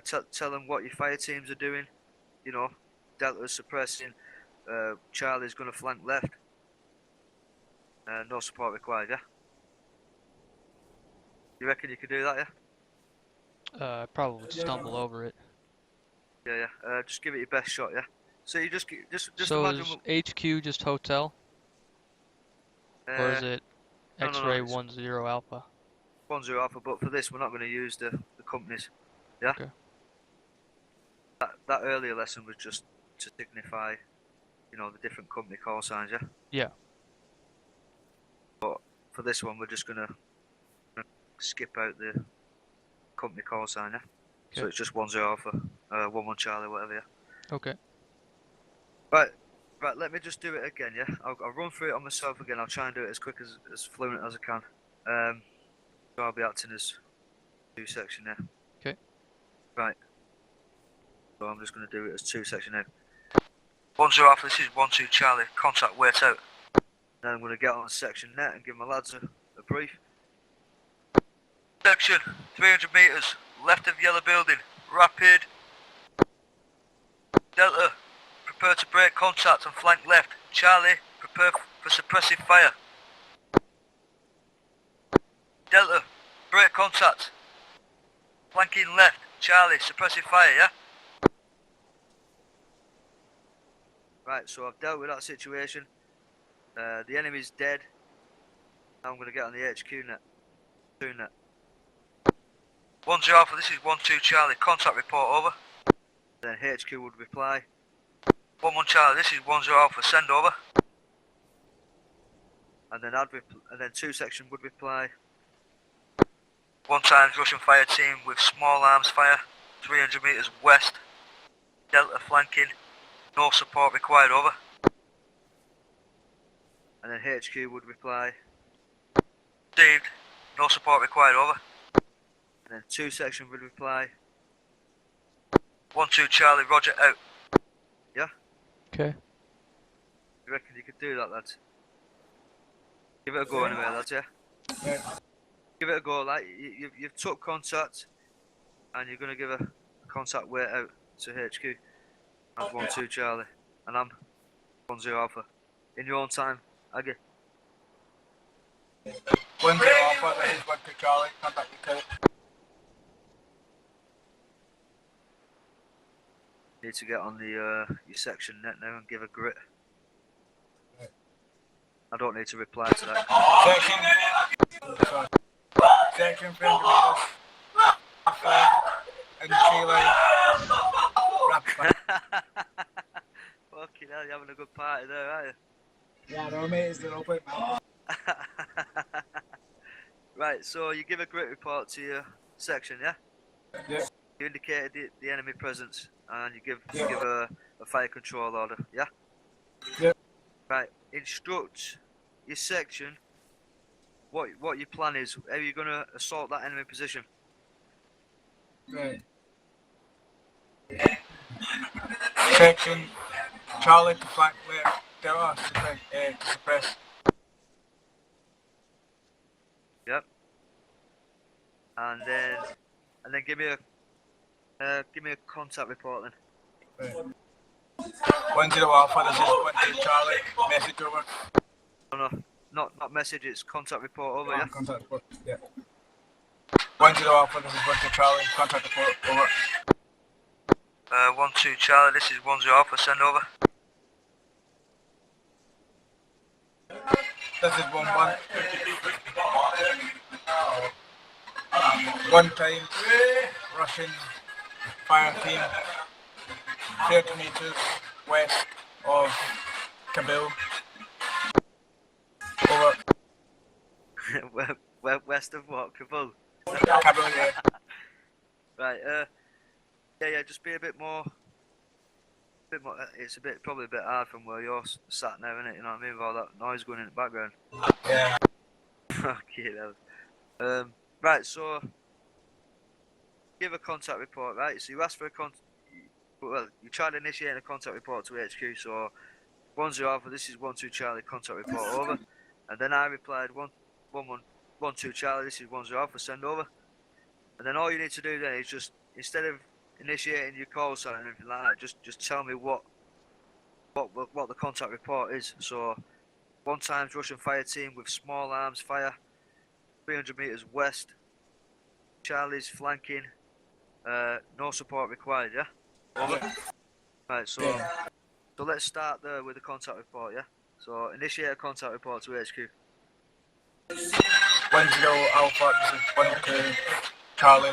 Tell them what your fire teams are doing. You know, Delta's suppressing. Charlie's going to flank left. No support required, yeah? You reckon you could do that, yeah? I probably would stumble over it. Yeah. Just give it your best shot, yeah? So you just So imagine... is HQ just hotel? Or is it no, X-ray it's 10 Alpha? 10 Alpha, but for this we're not going to use the companies, yeah? Okay. That earlier lesson was just to signify, you know, the different company call signs, yeah? Yeah. But for this one we're just going to skip out the company call sign, yeah? So Okay. it's just 10 Alpha, 11 Charlie, whatever, yeah? Okay. Right, let me just do it again, yeah? I'll run through it on myself again. I'll try and do it as quick as fluent as I can. So I'll be acting as 2 section there. Okay. Right. So I'm just going to do it as 2 section now. 10 Alpha, this is 12 Charlie, contact wait out. Then I'm going to get on section net and give my lads a brief. Section, 300 metres, left of yellow building, rapid. Delta, prepare to break contact and flank left. Charlie, prepare for suppressive fire. Delta, break contact. Flanking left. Charlie, suppressive fire, yeah? Right, so I've dealt with that situation. The enemy's dead. Now I'm going to get on the HQ net. 2 net. 10 Alpha, this is 12 Charlie, contact report over. Then HQ would reply. 11 Charlie, this is 10 Alpha, send over. And then 2 section would reply. 1 times Russian fire team with small arms fire, 300 metres west. Delta flanking, no support required, over. And then HQ would reply. Received, no support required, over. And then 2 section would reply. 12 Charlie, roger, out. Yeah? Okay. You reckon you could do that, lads? Give it a go anyway, lads, yeah? Yeah. Give it a go, like, you've took contact, and you're going to give a contact wait out to HQ. That's 12 Charlie, and I'm 10 Alpha. In your own time, Aggie. 10 Alpha, this is 12 Charlie, contact your kit. Need to get on the your section net now and give a grit. I don't need to reply to that. Section 300 metres, Alpha, and Chile, rapid. Fucking hell, you're having a good party there, aren't you? Yeah, no mate, it's the open, man. Right, so you give a grit report to your section, yeah? Yeah. You indicated the enemy presence, and you give a fire control order, yeah? Yeah. Right, instruct your section what your plan is. How you going to assault that enemy position? Right. Section Charlie to flank left, Delta to suppress. Yep. And then give me a contact report then. Right. 10 Alpha, this is 12 Charlie, message over. No, not message, it's contact report over, yeah? Contact report, yeah. 10 Alpha, this is 12 Charlie, contact report over. 12 Charlie, this is 10 Alpha, send over. This is 1-1. One time, Russian fire team, 30 meters west of Kabul. Over. West of what? Kabul? Kabul, yeah. Right, yeah, just be a bit more, it's probably a bit hard from where you're sat now, isn't it? You know what I mean, with all that noise going in the background. Yeah. Okay, right, so, give a contact report, right? So you ask for you tried initiating a contact report to HQ, so 10 Alpha, this is 12 Charlie, contact report over. And then I replied 12 Charlie, this is 10 Alpha, send over. And then all you need to do then is just, instead of initiating your call sign and anything like that, just tell me what the contact report is. So 1 times Russian fire team with small arms fire, 300 meters west, Charlie's flanking, no support required, yeah? Over. Right, so let's start there with the contact report, yeah? So initiate a contact report to HQ. 10 Alpha, this is 12 Charlie,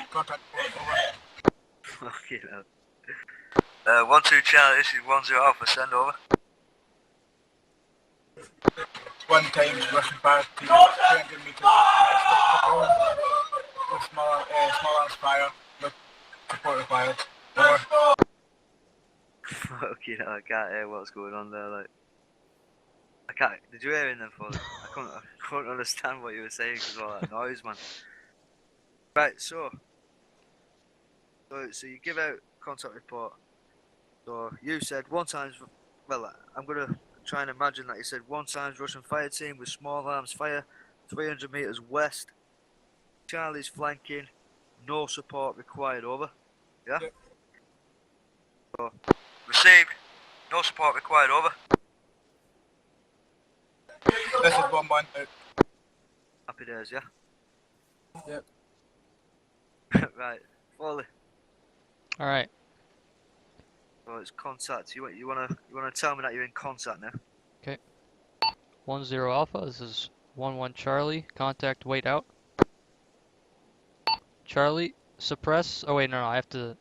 contact report over. Okay, now. 12 Charlie, this is 10 Alpha, send over. 1 times Russian fire team, 300 meters west of Kabul, with small arms fire, no support required. Over. Okay, now I can't hear what's going on there, like. I can't, did you hear anything for I couldn't understand what you were saying because of all that noise, man. Right, so you give out contact report. So you said 1 times, well, I'm going to try and imagine that you said 1 times Russian fire team with small arms fire, 300 meters west, Charlie's flanking, no support required, over. Yeah? Yep. So, received, no support required, over. This is 1-1 out. Happy days, yeah? Yep. Right, Foley. Alright. So it's contact. You wanna tell me that you're in contact now? 10 Alpha, this is 11 Charlie, contact wait out. Charlie, suppress. Oh wait, no, I have to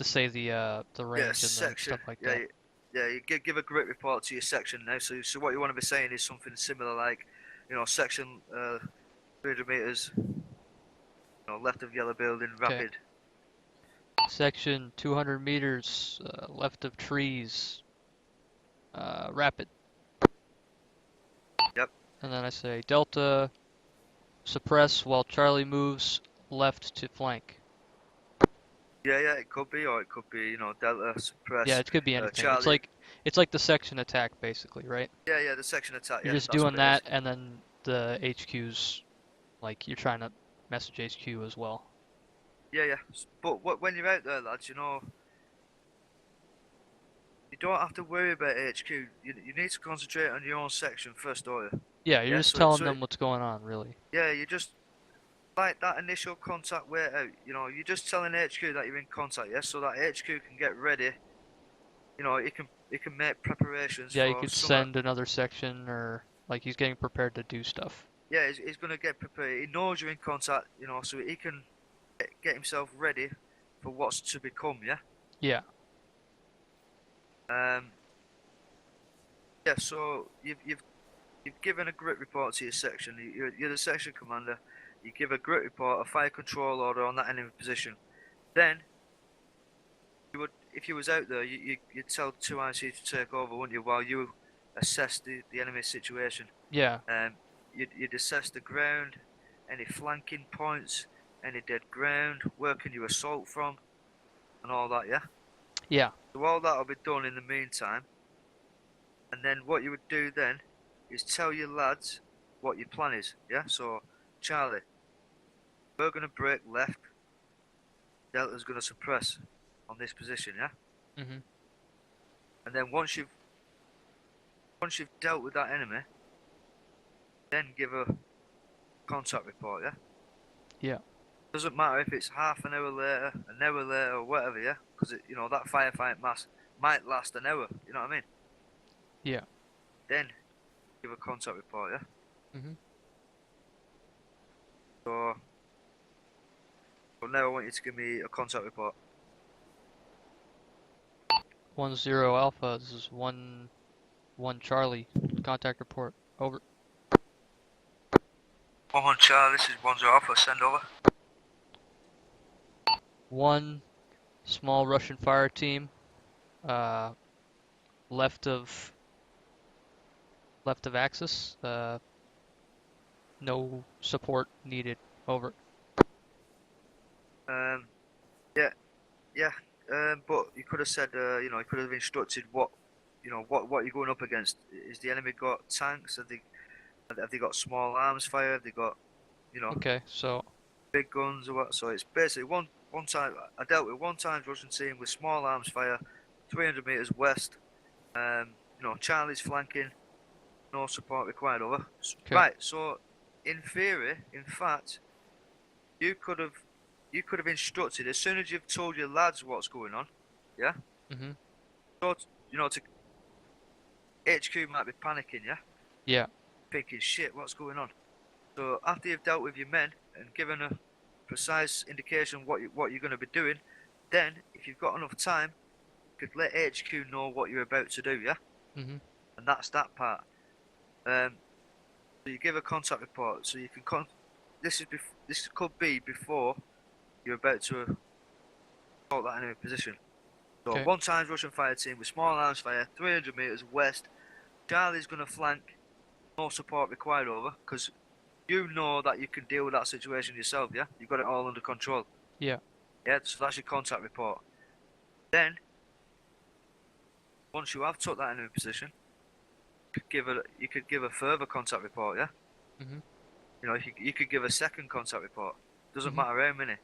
say the range and the section. stuff like that. Yeah, you give a grit report to your section now. So what you want to be saying is something similar, like, section 300 meters, left of yellow building, rapid. Section 200 meters, left of trees, rapid. Yep. And then I say Delta, suppress while Charlie moves left to flank. Yeah, it could be, or it could be, Delta, suppress. Yeah, it could be anything. Charlie. It's like the section attack basically, right? Yeah, the section attack. You're just doing that, and then the HQ's like you're trying to message HQ as well. Yeah. But when you're out there, lads, you don't have to worry about HQ. You need to concentrate on your own section first, don't you? Yeah, you're just telling them what's going on, really. Yeah, you just like that initial contact wait out. You're just telling HQ that you're in contact, yeah, so that HQ can get ready. It can make preparations. Yeah, for you could send another section, or like he's getting prepared to do stuff. Yeah, he's gonna get prepared. He knows you're in contact, so he can get himself ready for what's to become. Yeah. Yeah. Yeah. So you've given a grit report to your section. You're the section commander. You give a grit report, a fire control order on that enemy position. Then if you was out there, you'd tell 2 IC to take over, wouldn't you, while you assess the enemy situation. Yeah. You'd assess the ground, any flanking points, any dead ground, where can you assault from, and all that, yeah? Yeah. So all that will be done in the meantime. And then what you would do then is tell your lads what your plan is. Yeah. So Charlie, we're gonna break left. Delta's gonna suppress on this position. Yeah. Mhm. And then once you've dealt with that enemy, then give a contact report. Yeah. Yeah. Doesn't matter if it's half an hour later, an hour later, or whatever. Yeah. Because that firefight might last an hour. You know what I mean? Yeah. Then give a contact report. Yeah. Mhm. So now I want you to give me a contact report. 10 Alpha. This is 1 Charlie. Contact report. Over. 1 Charlie, this is 10 Alpha, send over. 1 small Russian fire team. Left of axis. No support needed. Over. Yeah. But you could have said, you could have instructed what you're going up against. Is the enemy got tanks? Have they got small arms fire? Have they got, Okay, so big guns or what? So it's basically one time I dealt with one times Russian team with small arms fire, 300 meters west. Charlie's flanking, no support required. Over. okay. Right. So, in theory, in fact, you could have instructed as soon as you've told your lads what's going on. Yeah. Mhm. So to HQ might be panicking. Yeah. Yeah. Thinking shit, what's going on? So after you've dealt with your men and given a precise indication what you're going to be doing, then if you've got enough time, you could let HQ know what you're about to do. Yeah. Mhm. And that's that part. So you give a contact report. So you can this could be before you're about to assault that enemy position. So Okay. 1 times Russian fire team with small arms fire, 300 meters west. Charlie's going to flank. No support required. Over. Because you know that you can deal with that situation yourself. Yeah. You've got it all under control. Yeah. Yeah. So that's your contact report. Then once you have took that enemy position, you could give a further contact report. Yeah. Mhm. You could give a second contact report. Doesn't Mhm. matter how many.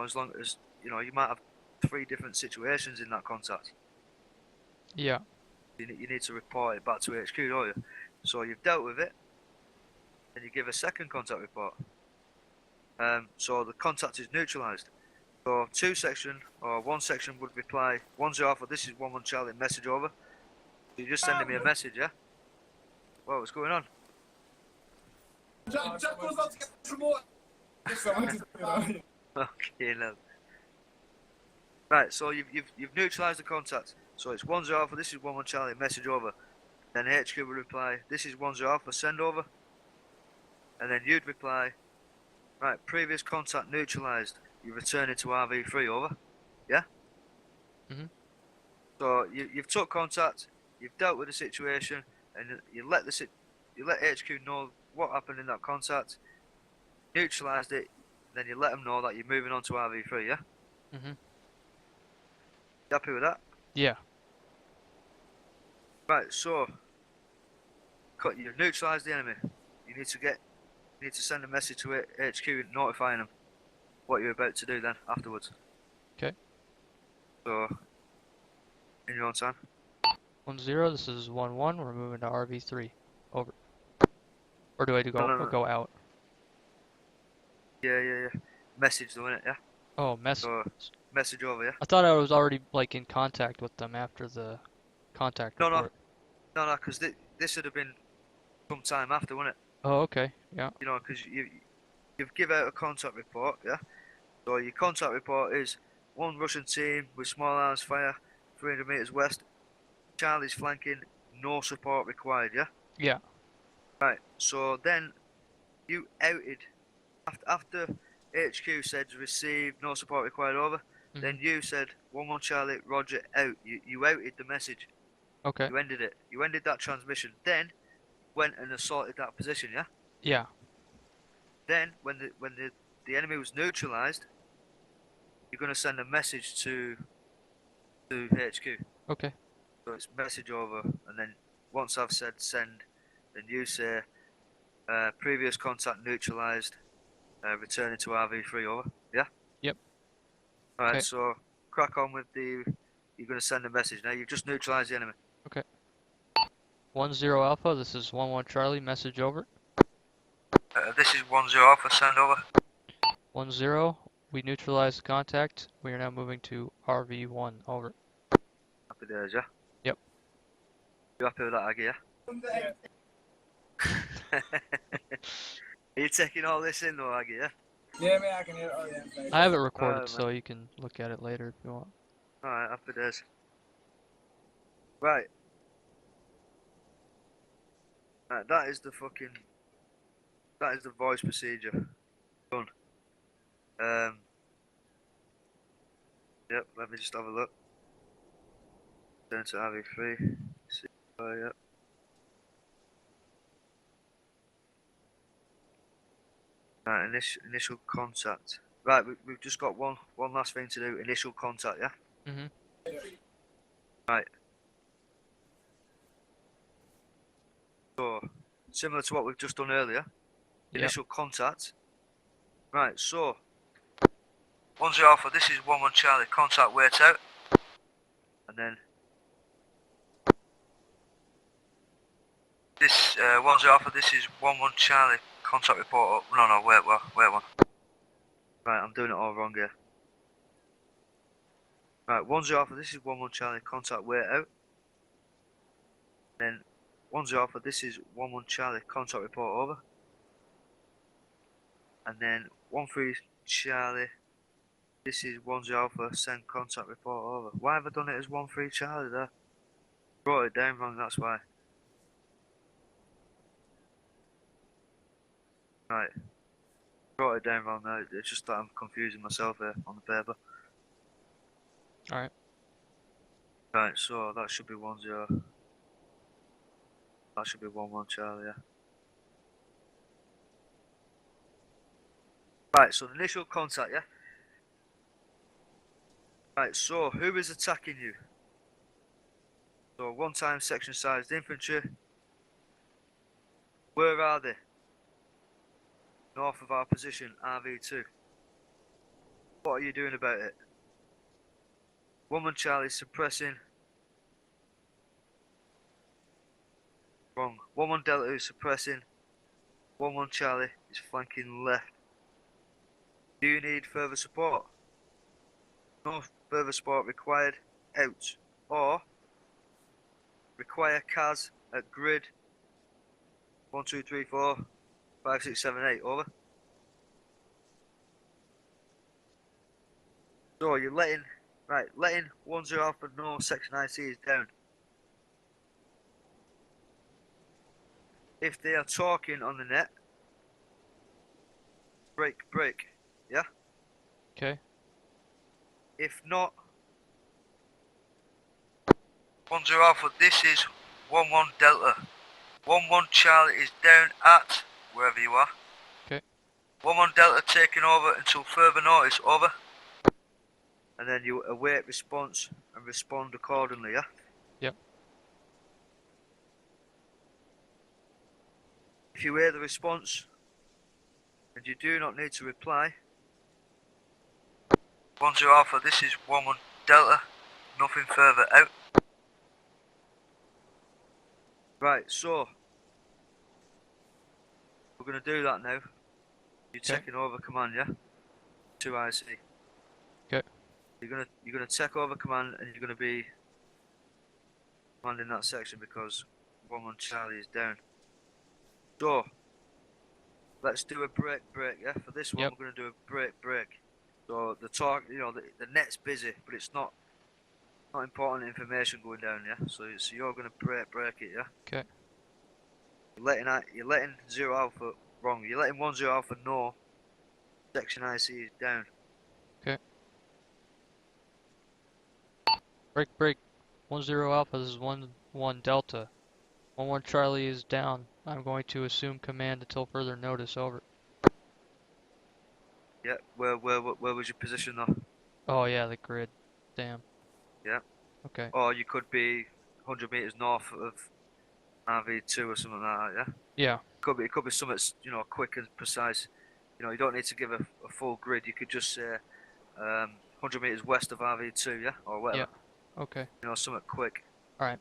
As long as you might have 3 different situations in that contact. Yeah. You need to report it back to HQ, don't you? So you've dealt with it, and you give a second contact report. So the contact is neutralised. So 1 section would reply 10 Alpha. This is 1 Charlie. Message over. So you're just sending me a message, yeah? Whoa, what's going on? Okay, no. Right, so you've neutralised the contact. So it's 10 Alpha. This is 1 Charlie. Message over. Then HQ will reply, this is 10 Alpha. Send over. And then you'd reply, right, previous contact neutralised. You return it to RV3, over. Yeah? Mhm. So you've took contact, you've dealt with the situation, and you let HQ know what happened in that contact, neutralised it, then you let them know that you're moving on to RV3, yeah? Mhm. You happy with that? Yeah. Right, so you've neutralised the enemy. You need to send a message to HQ notifying them what you're about to do then afterwards. Okay. So in your own time. 10. This is 1-1. We're moving to RV3. Over. Or do I No. go out? Yeah. Message though, innit, yeah? Oh, So message over, yeah? I thought I was already like in contact with them after the contact No, report. No, because this would have been some time after, wouldn't it? Oh, okay. Yeah. Because you've give out a contact report, yeah? So your contact report is 1 Russian team with small arms fire, 300 meters west. Charlie's flanking, no support required, yeah? Yeah. Right, so then you outed, after HQ said received, no support required, over, then Mhm. you said 1 Charlie, Roger, out. You outed the message. Okay. You ended it. You ended that transmission. Then went and assaulted that position, yeah? Yeah. Then when the enemy was neutralized, you're going to send a message to to HQ. Okay. So it's message over, and then once I've said send, then you say previous contact neutralized, returning to RV3 over. Yeah? Yep. Alright, Okay. so crack on with the. You're going to send a message now. You've just neutralized the enemy. Okay. 10 Alpha, this is 11 Charlie, message over. This is 10 Alpha, send over. 10, we neutralized the contact. We are now moving to RV1, over. Happy days, yeah? Yep. You happy with that, Aggie, Yeah. yeah? Are you taking all this in though, Aggie, yeah? Yeah, mate, I can hear it. Oh, yeah. I have it recorded, Alright, so you can look at it later if you want. Alright, happy days. Right. Right, that is the fucking. That is the voice procedure. Done. Yep, let me just have a look. Turn to RV3. See, yep. Right, initial contact. Right, we've just got one last thing to do. Initial contact, yeah? Mhm. Right. So, similar to what we've just done earlier. Yep. Initial contact. Right, so 10 Alpha, this is 11 Charlie, contact wait out. And then this 10 Alpha, this is 11 Charlie, contact report up. No, wait one. Right, I'm doing it all wrong here. Right, 10 Alpha, this is 11 Charlie, contact wait out. Then 10 Alpha, this is 11 Charlie, contact report over. And then 13 Charlie, this is 10 Alpha, send contact report over. Why have I done it as 13 Charlie there? Wrote it down wrong, that's why. Right. Wrote it down wrong now, it's just that I'm confusing myself here on the paper. Alright. Right, so that should be 10. That should be 11 Charlie, yeah. Right, so the initial contact, yeah? Right, so who is attacking you? So one time section sized infantry. Where are they? North of our position, RV2. What are you doing about it? Woman Charlie suppressing. Wrong. 1-1 Delta is suppressing. 1-1 Charlie is flanking left. Do you need further support? No further support required. Out. Or require CAS at grid 1, 2, 3, 4, 5, 6, 7, 8. Over. So you're letting 10 Alpha know section IC is down. If they are talking on the net, break, yeah? Okay. If not, 10 Alpha, this is 1-1 Delta. 1-1 Charlie is down at wherever you are. Okay. 1-1 Delta taking over until further notice, over. And then you await response and respond accordingly, yeah? Yep. If you hear the response and you do not need to reply, 10 Alpha, this is 1-1 Delta, nothing further, out. Right, so we're going to do that now. You're taking over command, yeah? To IC. Okay. You're gonna take over command and you're gonna be commanding that section because 1-1 Charlie is down. So let's do a break, yeah? For this one, Yep. we're gonna do a break. So the talk, the net's busy, but it's not important information going down, yeah. So you're gonna break it, yeah. Okay. You're letting 0 Alpha wrong. You're letting 10 Alpha know section IC is down. Okay. Break. 10 Alpha, this is 1-1 Delta. 1-1 Charlie is down. I'm going to assume command until further notice, over. Yeah. Where was your position though? Oh yeah, the grid. Damn. Yeah. Okay. Or you could be 100 meters north of RV2 or something like that. Yeah. Yeah. It could be something quick and precise. You don't need to give a full grid. You could just say 100 meters west of RV2, yeah, or whatever. Yeah. Okay. Something quick. All right.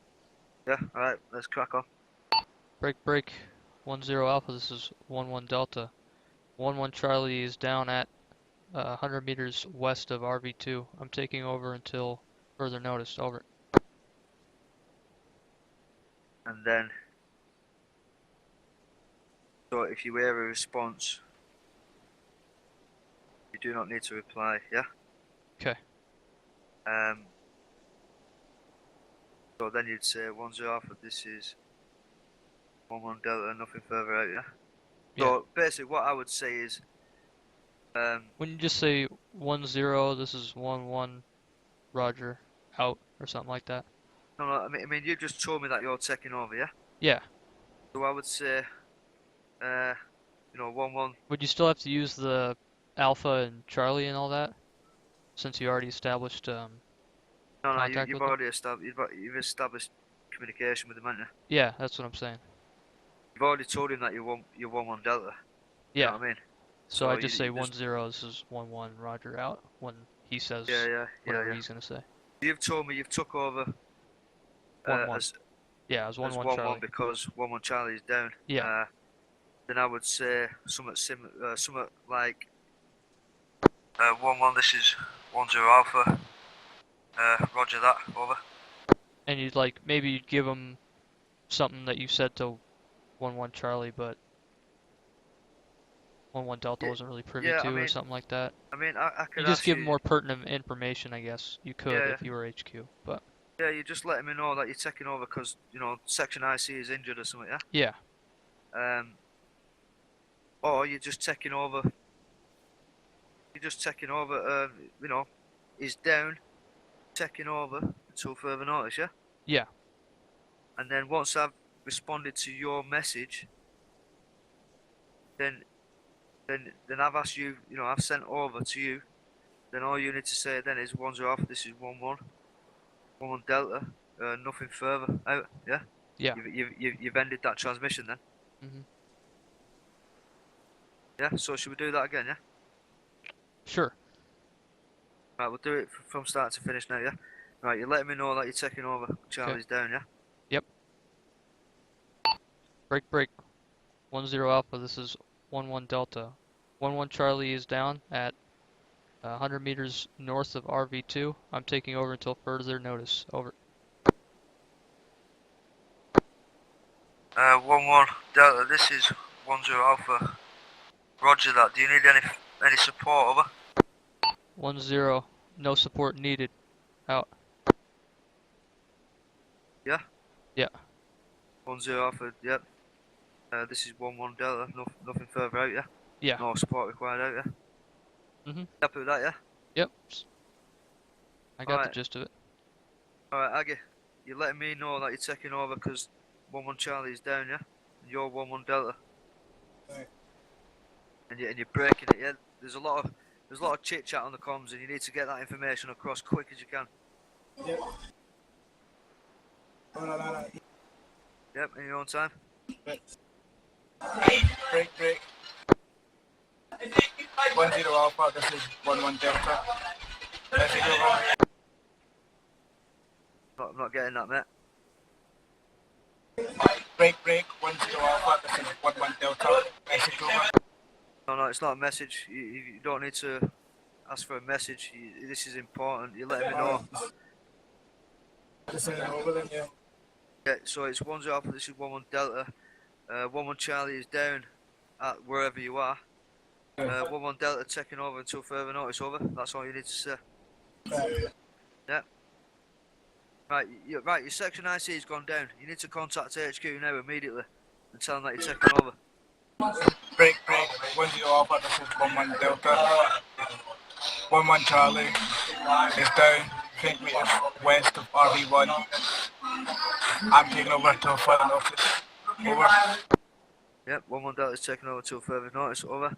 Yeah. All right. Let's crack on. Break. 10 Alpha. This is 11 Delta. 11 Charlie is down at 100 meters west of RV2. I'm taking over until further notice. Over. And then, so if you hear a response, you do not need to reply. Yeah. Okay. So then you'd say 10 Alpha. This is 11 Delta. Nothing further out. Yeah. Yeah. So basically, what I would say is, When you just say 10, this is 11, Roger, out, or something like that. no, I mean, you just told me that you're taking over, yeah. Yeah. So I would say, 1-1. Would you still have to use the Alpha and Charlie and all that? Since you already established No, contact you've with them? already you've established communication with him, haven't you? Yeah, that's what I'm saying. You've already told him that you're 1-1 Delta. You Yeah. know what I mean? So I just say you 10, this is 11, Roger, out, when he says Yeah. whatever he's gonna say. You've told me you've took over 11. as Yeah, it was 11 1-1 Charlie. because 1-1 Charlie is down. Yeah. Then I would say something like 1-1. This is 10 Alpha. Roger that. Over. And maybe you'd give him something that you said to 11 Charlie, but 11 Delta wasn't really privy to, or something like that. I mean, I could You just ask give him more pertinent information, I guess. You could Yeah. if you were HQ, but Yeah, you just letting me know that you're taking over because Section IC is injured or something. yeah, Or you're just taking over. He's down, taking over until further notice. Yeah. yeah, And then once I've responded to your message, then I've asked you. I've sent over to you. Then all you need to say then is 10 Alpha. This is 11. 11 Delta. Nothing further out. Yeah. yeah. You've ended that transmission then. Mhm. Yeah. So should we do that again? Yeah. Sure. Right. We'll do it from start to finish now. Yeah. Right. You're letting me know that you're taking over. Charlie's down. Yeah. Yep. Break. 10 Alpha. This is 11 Delta. 11 Charlie is down at 100 meters north of RV2. I'm taking over until further notice. Over. 1-1 Delta. This is 10 Alpha. Roger that. Do you need any support? Over. 10. No support needed. Out. Yeah. Yeah. 10 Alpha. Yep. This is 1-1 Delta. Nothing further out. Yeah. Yeah. No support required out. Yeah. Mhm. Happy with that? Yeah. Yep. I got the Alright. gist of it. Alright, Aggie, you're letting me know that you're taking over because 1-1 Charlie is down, yeah? And you're 1-1 Delta. Right. And you're breaking it, yeah? There's a lot of chit chat on the comms, and you need to get that information across quick as you can. Yep. No. Yep, in your own time. Break. 10 Alpha, this is 11 Delta. Message over. I'm not getting that, mate. Break. 10 Alpha, this is 11 Delta. Message over. No, it's not a message. You don't need to ask for a message. This is important. You're letting me know. Just send it over then, yeah. Yeah, so it's 10 Alpha, this is 11 Delta. 11 Charlie is down at wherever you are. 11 Delta taking over until further notice. Over. That's all you need to say. Right. Yeah. Right, your section IC has gone down. You need to contact HQ now immediately and tell them that you're taking over. Break. 10 Alpha, this is 11 Delta. 11 Charlie is down 20 meters west of RV1. I'm taking over to further notice. Over. Yep, 11 Delta is taking over till further notice. Over.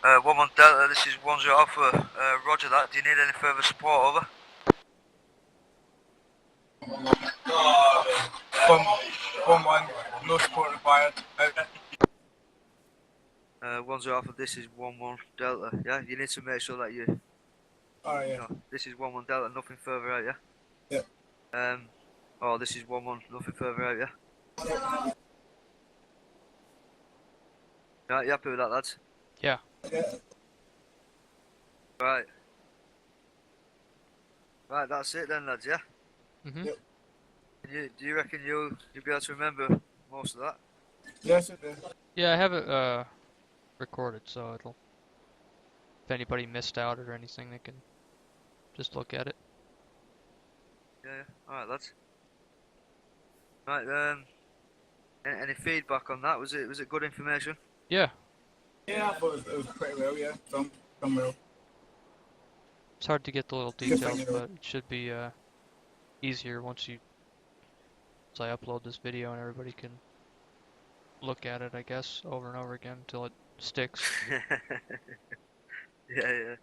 11 Delta, this is 10 Alpha. Roger that. Do you need any further support? Over. One one, no support required. 10 Alpha, this is 11 Delta. Yeah, you need to make sure that you Alright, yeah. no, this is 11 Delta, nothing further out, yeah? Yeah. Oh, this is 11, nothing further out, yeah? Right, you happy with that, lads? Yeah. Right. Right, that's it then, lads, yeah? Mhm. Yep. Do you reckon you'll be able to remember most of that? Yes, it is. Yeah, I have it recorded, so it'll. If anybody missed out or anything, they can just look at it. Yeah. Alright, lads. Right, any feedback on that? Was it good information? Yeah, Yeah, I thought it was pretty well, yeah. Some well. it's hard to get the little Good thing, details, you know. but it should be easier once I upload this video and everybody can look at it, I guess, over and over again until it sticks. Yeah.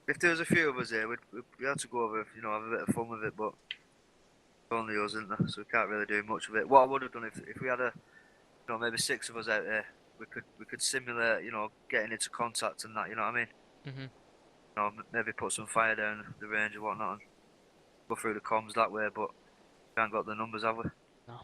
If there was a few of us here, we'd have to go over, have a bit of fun with it, but it's only us, isn't there? So we can't really do much of it. What I would have done if we had maybe 6 of us out there, we could simulate, getting into contact and that, you know what I mean? Mhm. Maybe put some fire down the range or whatnot and go through the comms that way, but we haven't got the numbers, have we? No.